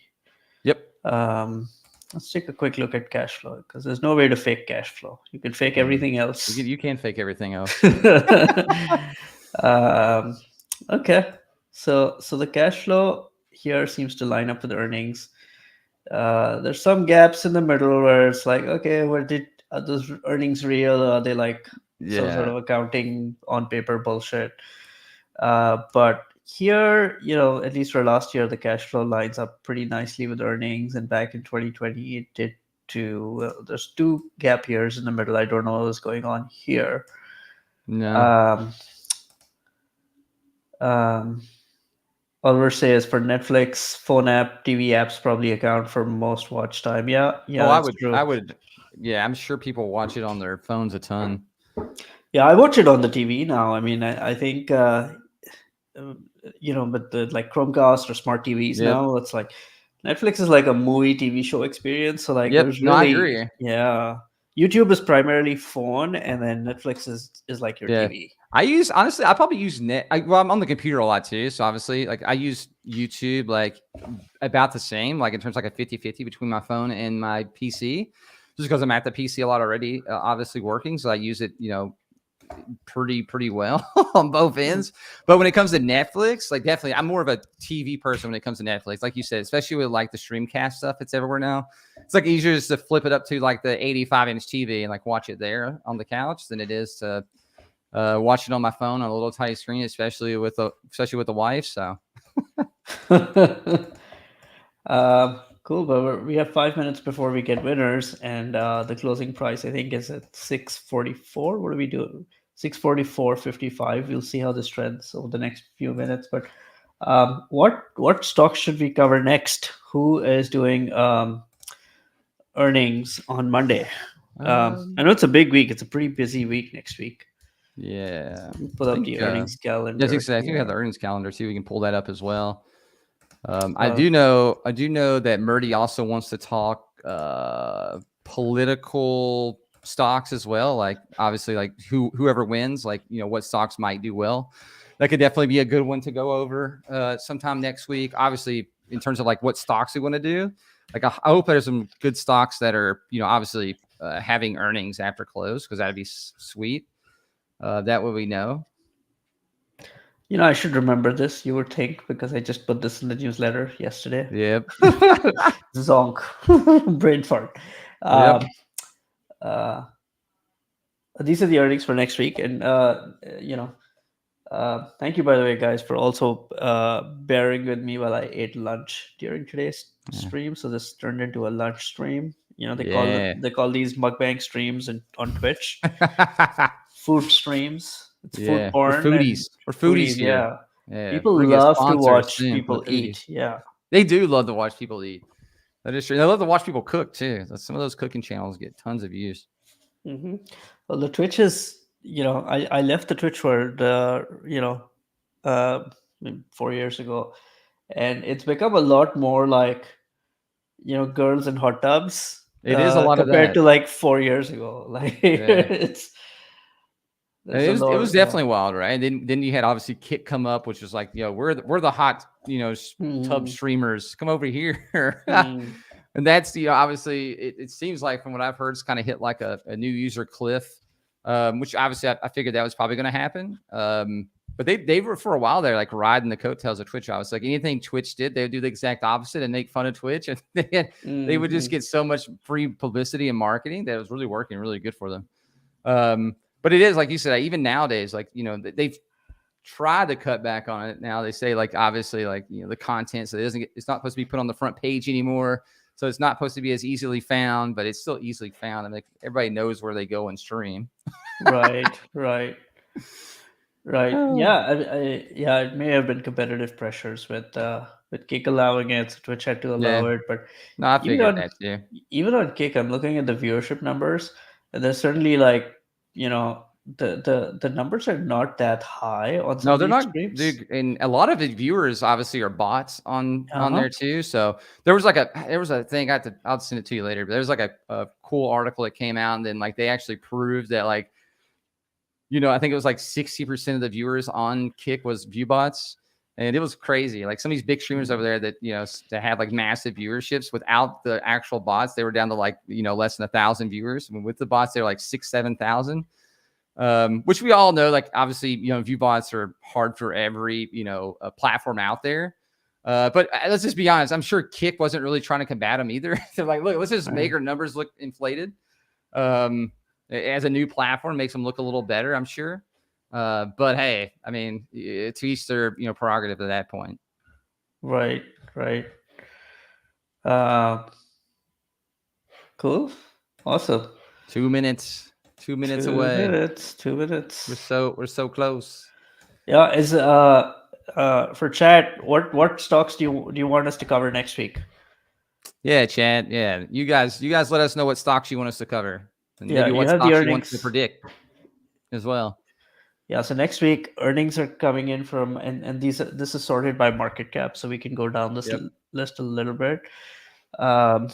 Yep.
Um, let's take a quick look at cash flow because there's no way to fake cash flow. You can fake
Mm.
everything
You
else.
can, you can fake everything else.
um, okay, so the cash flow here seems to line up with earnings. There's some gaps in the middle where it's like, okay, where did are those earnings real? Or are they like some sort
Yeah.
of accounting on paper bullshit? But here, at least for last year, the cash flow lines up pretty nicely with earnings. And back in 2020, it did too. Well, there's two gap years in the middle. I don't know what's going on here.
No.
Um, um, Oliver says for Netflix, phone app, TV apps probably account for most watch time. Yeah,
Oh,
yeah,
I
that's
would, I
true.
would, yeah, I'm sure people watch it on their phones a ton.
Yeah, I watch it on the TV now. I mean, I think uh, but the like Chromecast or smart TVs
Yep.
now, it's like Netflix is like a movie TV show experience. So like,
Yep.
there's
No, I
really,
agree.
yeah, YouTube is primarily phone, and then Netflix is like your
Yeah.
TV.
Honestly, I probably use well, I'm on the computer a lot too. So obviously, like I use YouTube like about the same, like in terms of like a 50-50 between my phone and my PC, just because I'm at the PC a lot already, obviously working. So I use it, pretty well on both ends. But when it comes to Netflix, like definitely, I'm more of a TV person when it comes to Netflix. Like you said, especially with like the Streamcast stuff, it's everywhere now. It's like easier just to flip it up to like the 85-inch TV and like watch it there on the couch than it is to watch it on my phone on a little tiny screen, especially with the wife. So
Cool, but we have 5 minutes before we get winners, and the closing price I think is at 644. What do we do? 644.55. We'll see how this trends over the next few minutes. But what stocks should we cover next? Who is doing earnings on Monday? I know it's a big week. It's a pretty busy week next week.
yeah,
Let me
I
pull up
think
the earnings
yeah, I think
calendar
so. I think we have the
here.
earnings calendar too. We can pull that up as well. I
Uh,
do know that Murdy also wants to talk political stocks as well. Like obviously, like whoever wins, like what stocks might do well. That could definitely be a good one to go over sometime next week. Obviously, in terms of like what stocks we want to do, like I hope there's some good stocks that are obviously having earnings after close because that'd be sweet. That way we know.
I should remember this. You would think because I just put this in the newsletter yesterday.
Yep.
Zonk, brain fart.
Yep.
Um, uh, these are the earnings for next week, and thank you by the way, guys, for also bearing with me while I ate lunch during today's
Yeah.
stream. So this turned into a lunch stream.
Yeah.
They call these mukbang streams on Twitch food streams. It's food
Yeah. We're
porn and
foodies. We're foodies
foodies.
here.
Yeah,
Yeah.
people
We're gonna get
love to
sponsors
watch
soon from the
people
foodies.
eat. Yeah.
They do love to watch people eat. That is true. They love to watch people cook too. Some of those cooking channels get tons of views.
hmm Well, the Twitch is, I left the Twitch for uh, 4 years ago, and it's become a lot more like, girls in hot tubs
It is a lot of
compared
that.
to like 4 years ago. Like
Yeah.
it's
And
there's
It
a
was it
lot.
was
Yeah.
definitely wild, right? And then you had obviously Kit come up, which was like, we're the hot, tub
Mm,
streamers. Come over here.
mm,
And that's obviously it seems like from what I've heard, it's kind of hit like a new user cliff, which obviously I figured that was probably going to happen. But they were for a while there like riding the coattails of Twitch. I was like anything Twitch did, they would do the exact opposite and make fun of Twitch, and they would just
mm.
get so much free publicity and marketing that it was really working really good for them. But it is like you said, even nowadays, like they've tried to cut back on it. Now they say like obviously like the content, so it's not supposed to be put on the front page anymore. So it's not supposed to be as easily found, but it's still easily found, and like everybody knows where they go and stream.
Right, right. Right.
Oh.
Yeah. Yeah. It may have been competitive pressures with Kick allowing it, so Twitch had to
Yeah.
allow it. But
No, I
even
figured
on
that too.
even on Kick, I'm looking at the viewership numbers, and there's certainly like you know the numbers are not that high on some
No,
of
they're
these
not,
streams.
dude, and a lot of the viewers obviously are bots
Uh
on
huh.
there too. So there was a thing I'll send it to you later, but there was like a cool article that came out, and then like they actually proved that like I think it was like 60% of the viewers on Kick was view bots. And it was crazy. Like some of these big streamers over there that, that had like massive viewerships without the actual bots, they were down to like, less than 1,000 viewers. I mean, with the bots, they're like 7,000. Which we all know, like obviously, view bots are hard for every, platform out there. But let's just be honest. I'm sure Kick wasn't really trying to combat them either. They're like, look, let's just make
Right.
our numbers look inflated. Um, as a new platform makes them look a little better, I'm sure. But hey, I mean, to each their prerogative at that point.
Right. Right. Uh, cool. Awesome.
2 minutes, 2 minutes
Two
away.
minutes. 2 minutes.
We're so close.
Yeah. Is for chat, what stocks do you want us to cover next week?
Yeah, Chad. Yeah, you guys let us know what stocks you want us to cover, and
Yeah,
maybe
you
what
have the
stocks you want to
earnings.
predict as well.
Yeah, so next week earnings are coming in from, and this is sorted by market cap, so we can go down this
Yep.
list a little bit. Let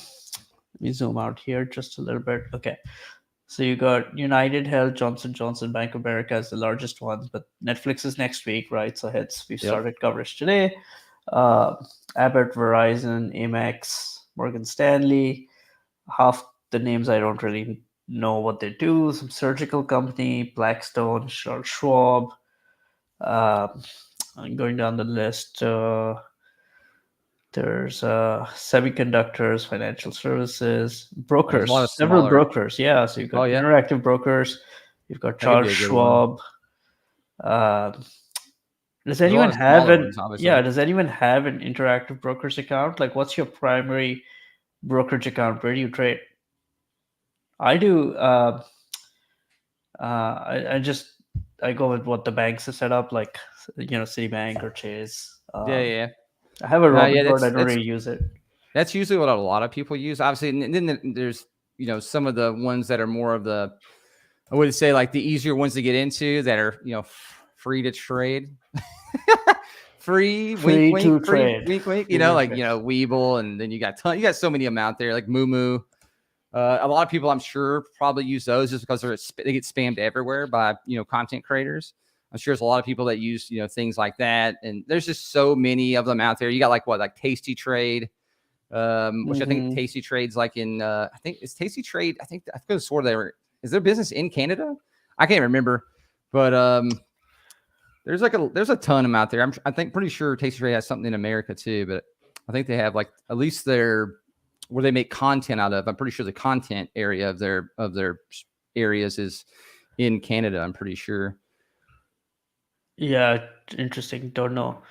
me zoom out here just a little bit. Okay, so you got United Health, Johnson Johnson, Bank of America as the largest ones, but Netflix is next week, right? So hence we
Yep.
started coverage today. Uh, Abbott, Verizon, Amex, Morgan Stanley. Half the names I don't really know what they do. Some surgical company, Blackstone, Charles Schwab. Uh, I'm going down the list. There's semiconductors, financial services,
There's a lot of
brokers, several
smaller.
brokers. Yeah, so you've
Oh
got
yeah,
interactive brokers. You've got
that could
Charles
be a good one.
Schwab. Uh, does
There's a lot
anyone
of
have
smaller
an
ones, obviously.
yeah? Does anyone have an interactive brokers account? Like, what's your primary brokerage account? Where do you trade? I do. I just I go with what the banks are set up, like Citibank or Chase.
Yeah, yeah,
I have a
yeah.
Robinhood. I
That's
don't
that's
really use it.
that's usually what a lot of people use. Obviously, and then there's some of the ones that are more of the, I would say, like the easier ones to get into that are free to trade. Free wink
Free
wink,
to
free
trade.
wink wink.
Free to
Like
trade.
Weeble, and then you got so many of them out there like Moo. A lot of people, I'm sure, probably use those just because they get spammed everywhere by content creators. I'm sure there's a lot of people that use things like that, and there's just so many of them out there. You got like Tasty Trade, which I think
Hmm.
Tasty Trade's like in. I think it's Tasty Trade. I could have swore they were. Is their business in Canada? I can't remember, but there's a ton of them out there. I think pretty sure Tasty Trade has something in America too, but I think they have like at least their where they make content out of. I'm pretty sure the content area of their areas is in Canada. I'm pretty sure.
Yeah, interesting. Don't know.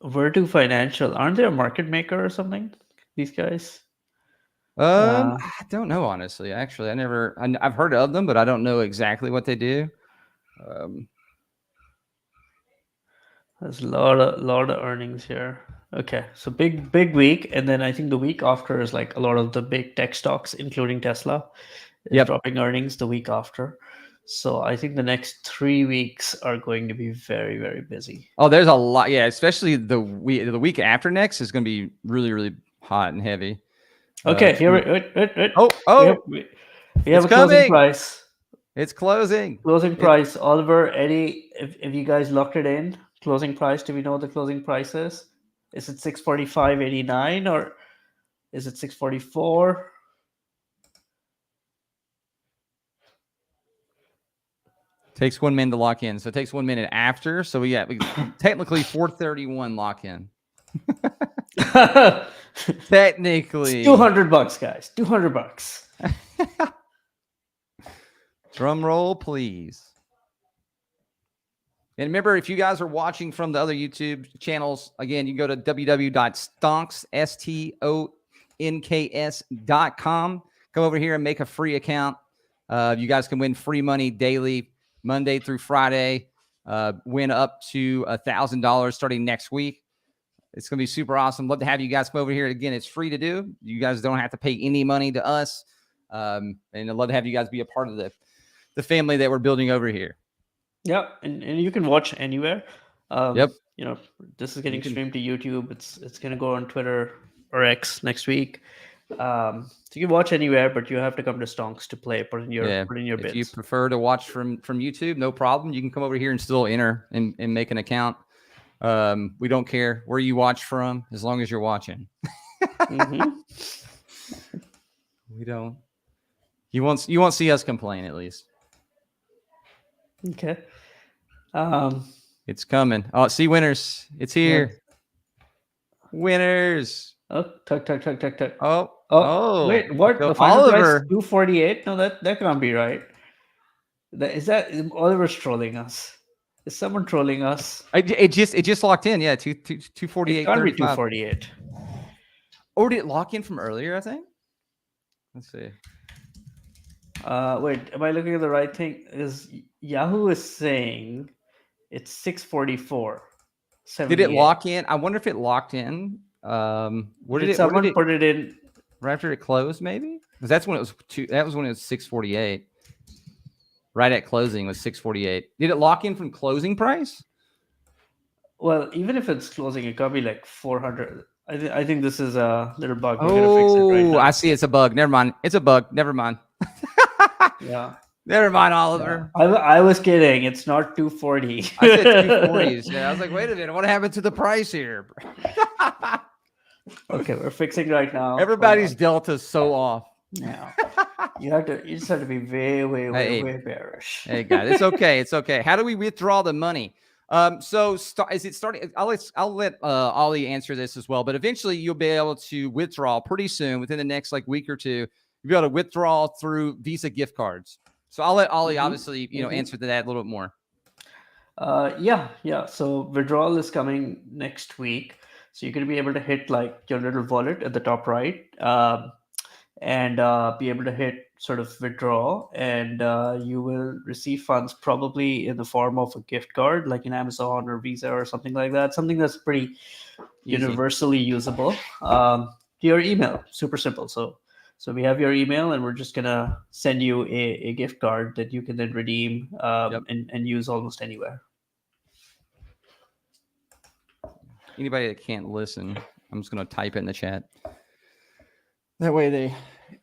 Virtu Financial, aren't they a market maker or something? These guys. Uh,
I don't know honestly. Actually, I've heard of them, but I don't know exactly what they do. Um,
there's a lot of earnings here. Okay, so big week, and then I think the week after is like a lot of the big tech stocks, including Tesla, is
yep.
dropping earnings the week after. So I think the next 3 weeks are going to be very, very busy.
Oh, there's a lot. Yeah, especially the week after next is going to be really really hot and heavy.
Okay,
It's
here
gonna,
wait.
oh
We have
oh,
we have
it's
a closing
coming.
price.
It's closing.
Closing
It's
price, Oliver, Eddie. If you guys locked it in, closing price. Do we know what the closing price is? Is it 645.89 or is it 644?
Takes 1 minute to lock in. So it takes 1 minute after. So we technically 4:31 lock in. Technically.
$200, guys. $200.
Drum roll, please. And remember, if you guys are watching from the other YouTube channels, again, you can go to www.stonks.com. Come over here and make a free account. You guys can win free money daily, Monday through Friday. win up to $1,000 starting next week. It's going to be super awesome. Love to have you guys come over here. Again, it's free to do. You guys don't have to pay any money to us. And I'd love to have you guys be a part of the family that we're building over here.
Yeah, and you can watch anywhere.
Yep.
You know, this is getting streamed to YouTube. It's gonna go on Twitter or X next week. So you can watch anywhere, but you have to come to Stonks to play. Put in your
If
bids.
you prefer to watch from YouTube, no problem. You can come over here and still enter and make an account. We don't care where you watch from as long as you're watching. We don't. You won't see us complain, at least.
Okay.
It's coming. Oh, see, winners. It's here. Yeah. Winners.
Oh, tuck.
Oh.
Wait, what?
So
the final
Oliver.
price 248? No, that can't be right. Is that Oliver's trolling us? Is someone trolling us?
It just locked in. Yeah, 248.
It can't be 248.
Or did it lock in from earlier? I think. Let's see.
Wait, am I looking at the right thing? Yahoo is saying it's 644.
Did it lock in? I wonder if it locked in.
Did someone put it in
right after it closed? Maybe because that's when it was That was when it was 648. Right at closing was 648. Did it lock in from closing price?
Well, even if it's closing, it could be like 400. I think this is a little bug.
We're gonna fix it right now. I see. It's a bug. Never mind. It's a bug. Never mind.
Yeah.
Never mind, Oliver.
Yeah. I was kidding. It's not 240.
I said 240s. Yeah, I was like, wait a minute. What happened to the price here?
Okay, we're fixing right now.
Everybody's delta's so off.
Yeah. You just have to be way bearish.
Hey guys, it's okay. It's okay. How do we withdraw the money? Is it starting? I'll let Ollie answer this as well. But eventually, you'll be able to withdraw pretty soon, within the next week or two. You'll be able to withdraw through Visa gift cards. So I'll let Ollie obviously answer to that a little bit more.
Yeah. So withdrawal is coming next week. So you're going to be able to hit like your little wallet at the top right, and be able to hit sort of withdraw, and you will receive funds probably in the form of a gift card, like in Amazon or Visa or something like that. Something that's pretty universally usable to your email. Super simple. So we have your email, and we're just gonna send you a gift card that you can then redeem and use almost anywhere.
Anybody that can't listen, I'm just gonna type it in the chat. That way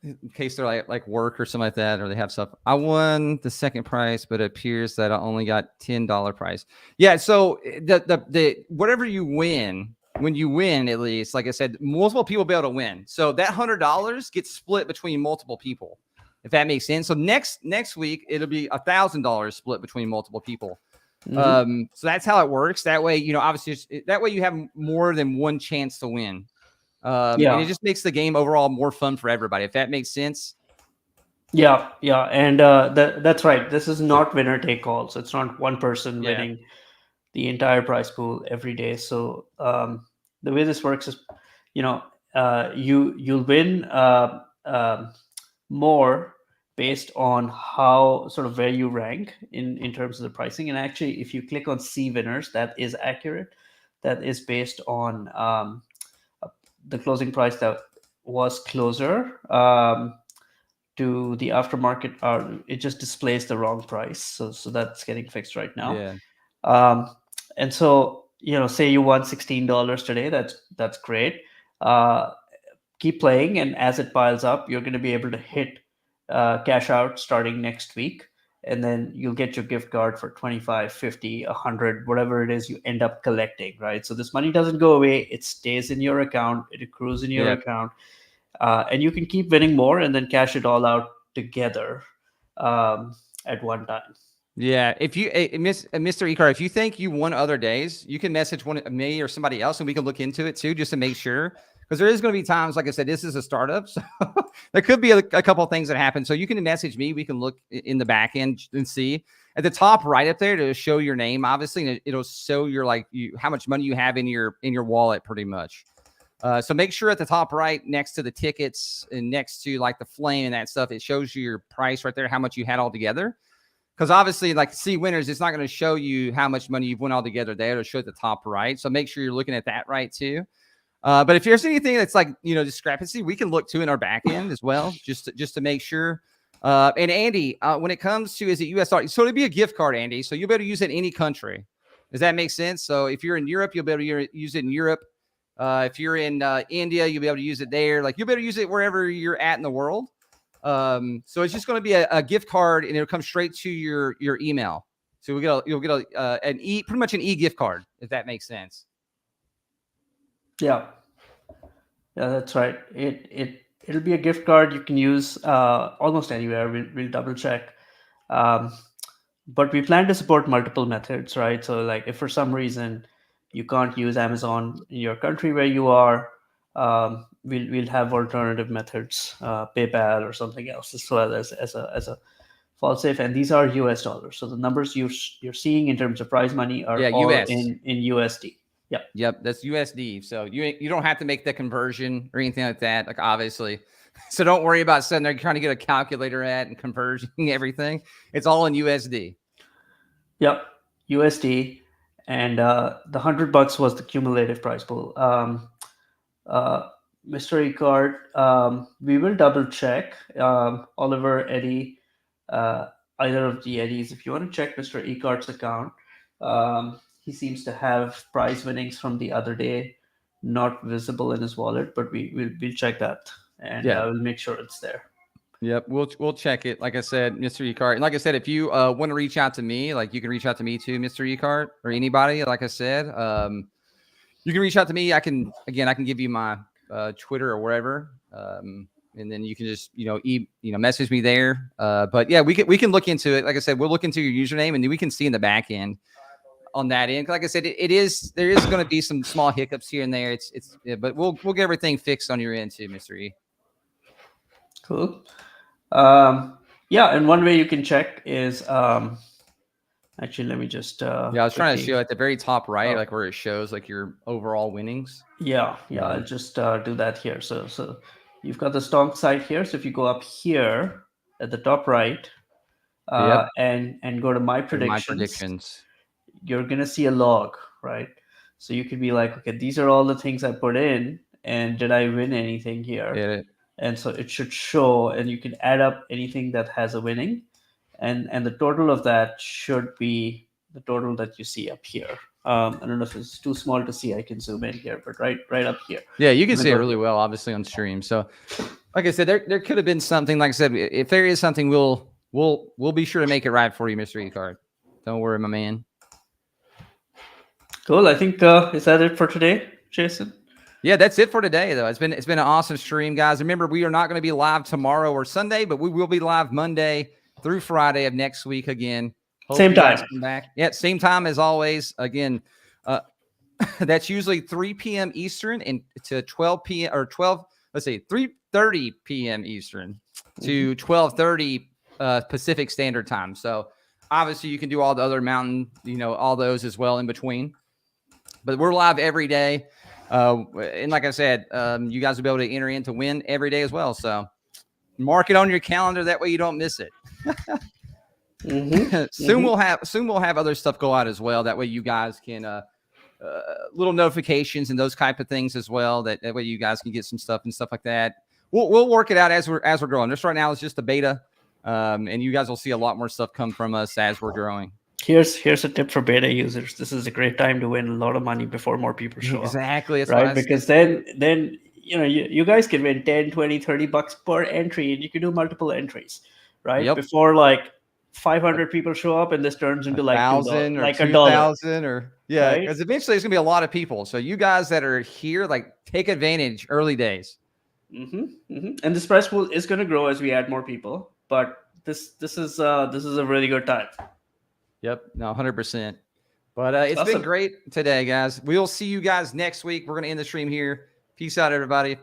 in case they're like work or something like that, or they have stuff. I won the second prize, but it appears that I only got $10 prize. Yeah, so the whatever you win, when you win, at least, like I said, multiple people will be able to win. So that $100 gets split between multiple people, if that makes sense. So next week it'll be $1,000 split between multiple people. So that's how it works. That way, obviously, that way you have more than one chance to win. And it just makes the game overall more fun for everybody, if that makes sense.
Yeah, and that's right. This is not winner take all, so it's not one person winning the entire prize pool every day. So the way this works is, you'll win more based on how sort of where you rank in terms of the pricing. And actually, if you click on see winners, that is accurate. That is based on the closing price that was closer to the aftermarket. It just displays the wrong price. So that's getting fixed right now.
Yeah.
And so, say you won $16 today, that's great. Keep playing, and as it piles up, you're going to be able to hit cash out starting next week, and then you'll get your gift card for 25, 50, 100, whatever it is you end up collecting, right? So this money doesn't go away. It stays in your account. It accrues in your account. And you can keep winning more and then cash it all out together at one time.
Yeah. If you, Mr. Icar, if you think you won other days, you can message me or somebody else, and we can look into it too, just to make sure. Because there is going to be times, like I said, this is a startup, so there could be a couple of things that happen. So you can message me. We can look in the back end and see at the top right up there to show your name, obviously, and it'll show your how much money you have in your wallet, pretty much. So make sure at the top right, next to the tickets and next to like the flame and that stuff, it shows you your price right there, how much you had all together. because obviously, like see winners, it's not going to show you how much money you've won all together there. It'll show at the top right. So make sure you're looking at that right too. But if there's anything that's like discrepancy, we can look to in our back end as well, just to make sure. And Andy, when it comes to is it USR, so it'd be a gift card, Andy. So you'll be able to use it in any country. Does that make sense? So if you're in Europe, you'll be able to use it in Europe. If you're in India, you'll be able to use it there. Like you'll be able to use it wherever you're at in the world. So it's just going to be a gift card, and it'll come straight to your email. So you'll get pretty much an gift card, if that makes sense.
Yeah, that's right. It'll be a gift card you can use almost anywhere. We'll double check. Um, but we plan to support multiple methods, right? So like if for some reason you can't use Amazon in your country where you are, we'll have alternative methods, PayPal or something else, as well as a fall safe. And these are US dollars. So the numbers you're seeing in terms of prize money are all
US.
in USD.
Yep, that's USD. So you don't have to make the conversion or anything like that. Like obviously, so don't worry about sitting there trying to get a calculator at and converting everything. It's all in USD.
Yep, USD, and the $100 was the cumulative prize pool. Mr. Ecart, we will double check. Oliver, Eddie, either of the Eddies, if you want to check Mr. Ecart's account. He seems to have prize winnings from the other day not visible in his wallet, but we'll check that, and we'll make sure it's there.
Yep, we'll check it. Like I said, Mr. Ecart, and like I said, if you want to reach out to me, like you can reach out to me too, Mr. Ecart, or anybody. Like I said, you can reach out to me. I can give you my Twitter or wherever, and then you can just message me there. But yeah, we can look into it. Like I said, we'll look into your username, and then we can see in the back end on that end. Like I said, there is going to be some small hiccups here and there. But we'll get everything fixed on your end too, Mr. E.
Cool. Yeah, and one way you can check is actually, let me just
I was trying to show at the very top right, like where it shows like your overall winnings.
Yeah, I'll just do that here. So you've got the Stonks site here. So if you go up here at the top right, and go to my predictions, you're gonna see a log, right? So you could be like, okay, these are all the things I put in, and did I win anything here? And so it should show, and you can add up anything that has a winning, and the total of that should be the total that you see up here. I don't know if it's too small to see. I can zoom in here, but right up here.
Yeah, you can see it really well, obviously on stream. So, like I said, there could have been something. Like I said, if there is something, we'll be sure to make it right for you, Mr. Ecart. Don't worry, my man.
Cool. I think is that it for today, Jason?
Yeah, that's it for today, though. It's been an awesome stream, guys. Remember, we are not going to be live tomorrow or Sunday, but we will be live Monday through Friday of next week again.
Hope same time.
Come back. Yeah, same time as always. Again, that's usually 3 p.m. Eastern and to 12 p.m. or 12. Let's see, 3:30 p.m. Eastern to 12:30 Pacific Standard Time. So obviously, you can do all the other mountain, all those as well in between. But we're live every day. And like I said, you guys will be able to enter in to win every day as well. So mark it on your calendar. That way you don't miss it. Soon we'll have other stuff go out as well. That way you guys can, little notifications and those type of things as well. That way you guys can get some stuff and stuff like that. We'll work it out as we're growing. This right now is just a beta. And you guys will see a lot more stuff come from us as we're growing.
Here's a tip for beta users. This is a great time to win a lot of money before more people show up.
Exactly. That's
right? Because then you guys can win 10, 20, $30 per entry, and you can do multiple entries, right? Yep. Before like 500 people show up, and this turns into like
1,000 or
like
$2,000 or
right?
Because eventually there's gonna be a lot of people. So you guys that are here, like take advantage early days.
And this prize pool is going to grow as we add more people, but this is a really good time.
Yep, no, 100%. But it's awesome. Been great today, guys. We'll see you guys next week. We're going to end the stream here. Peace out, everybody.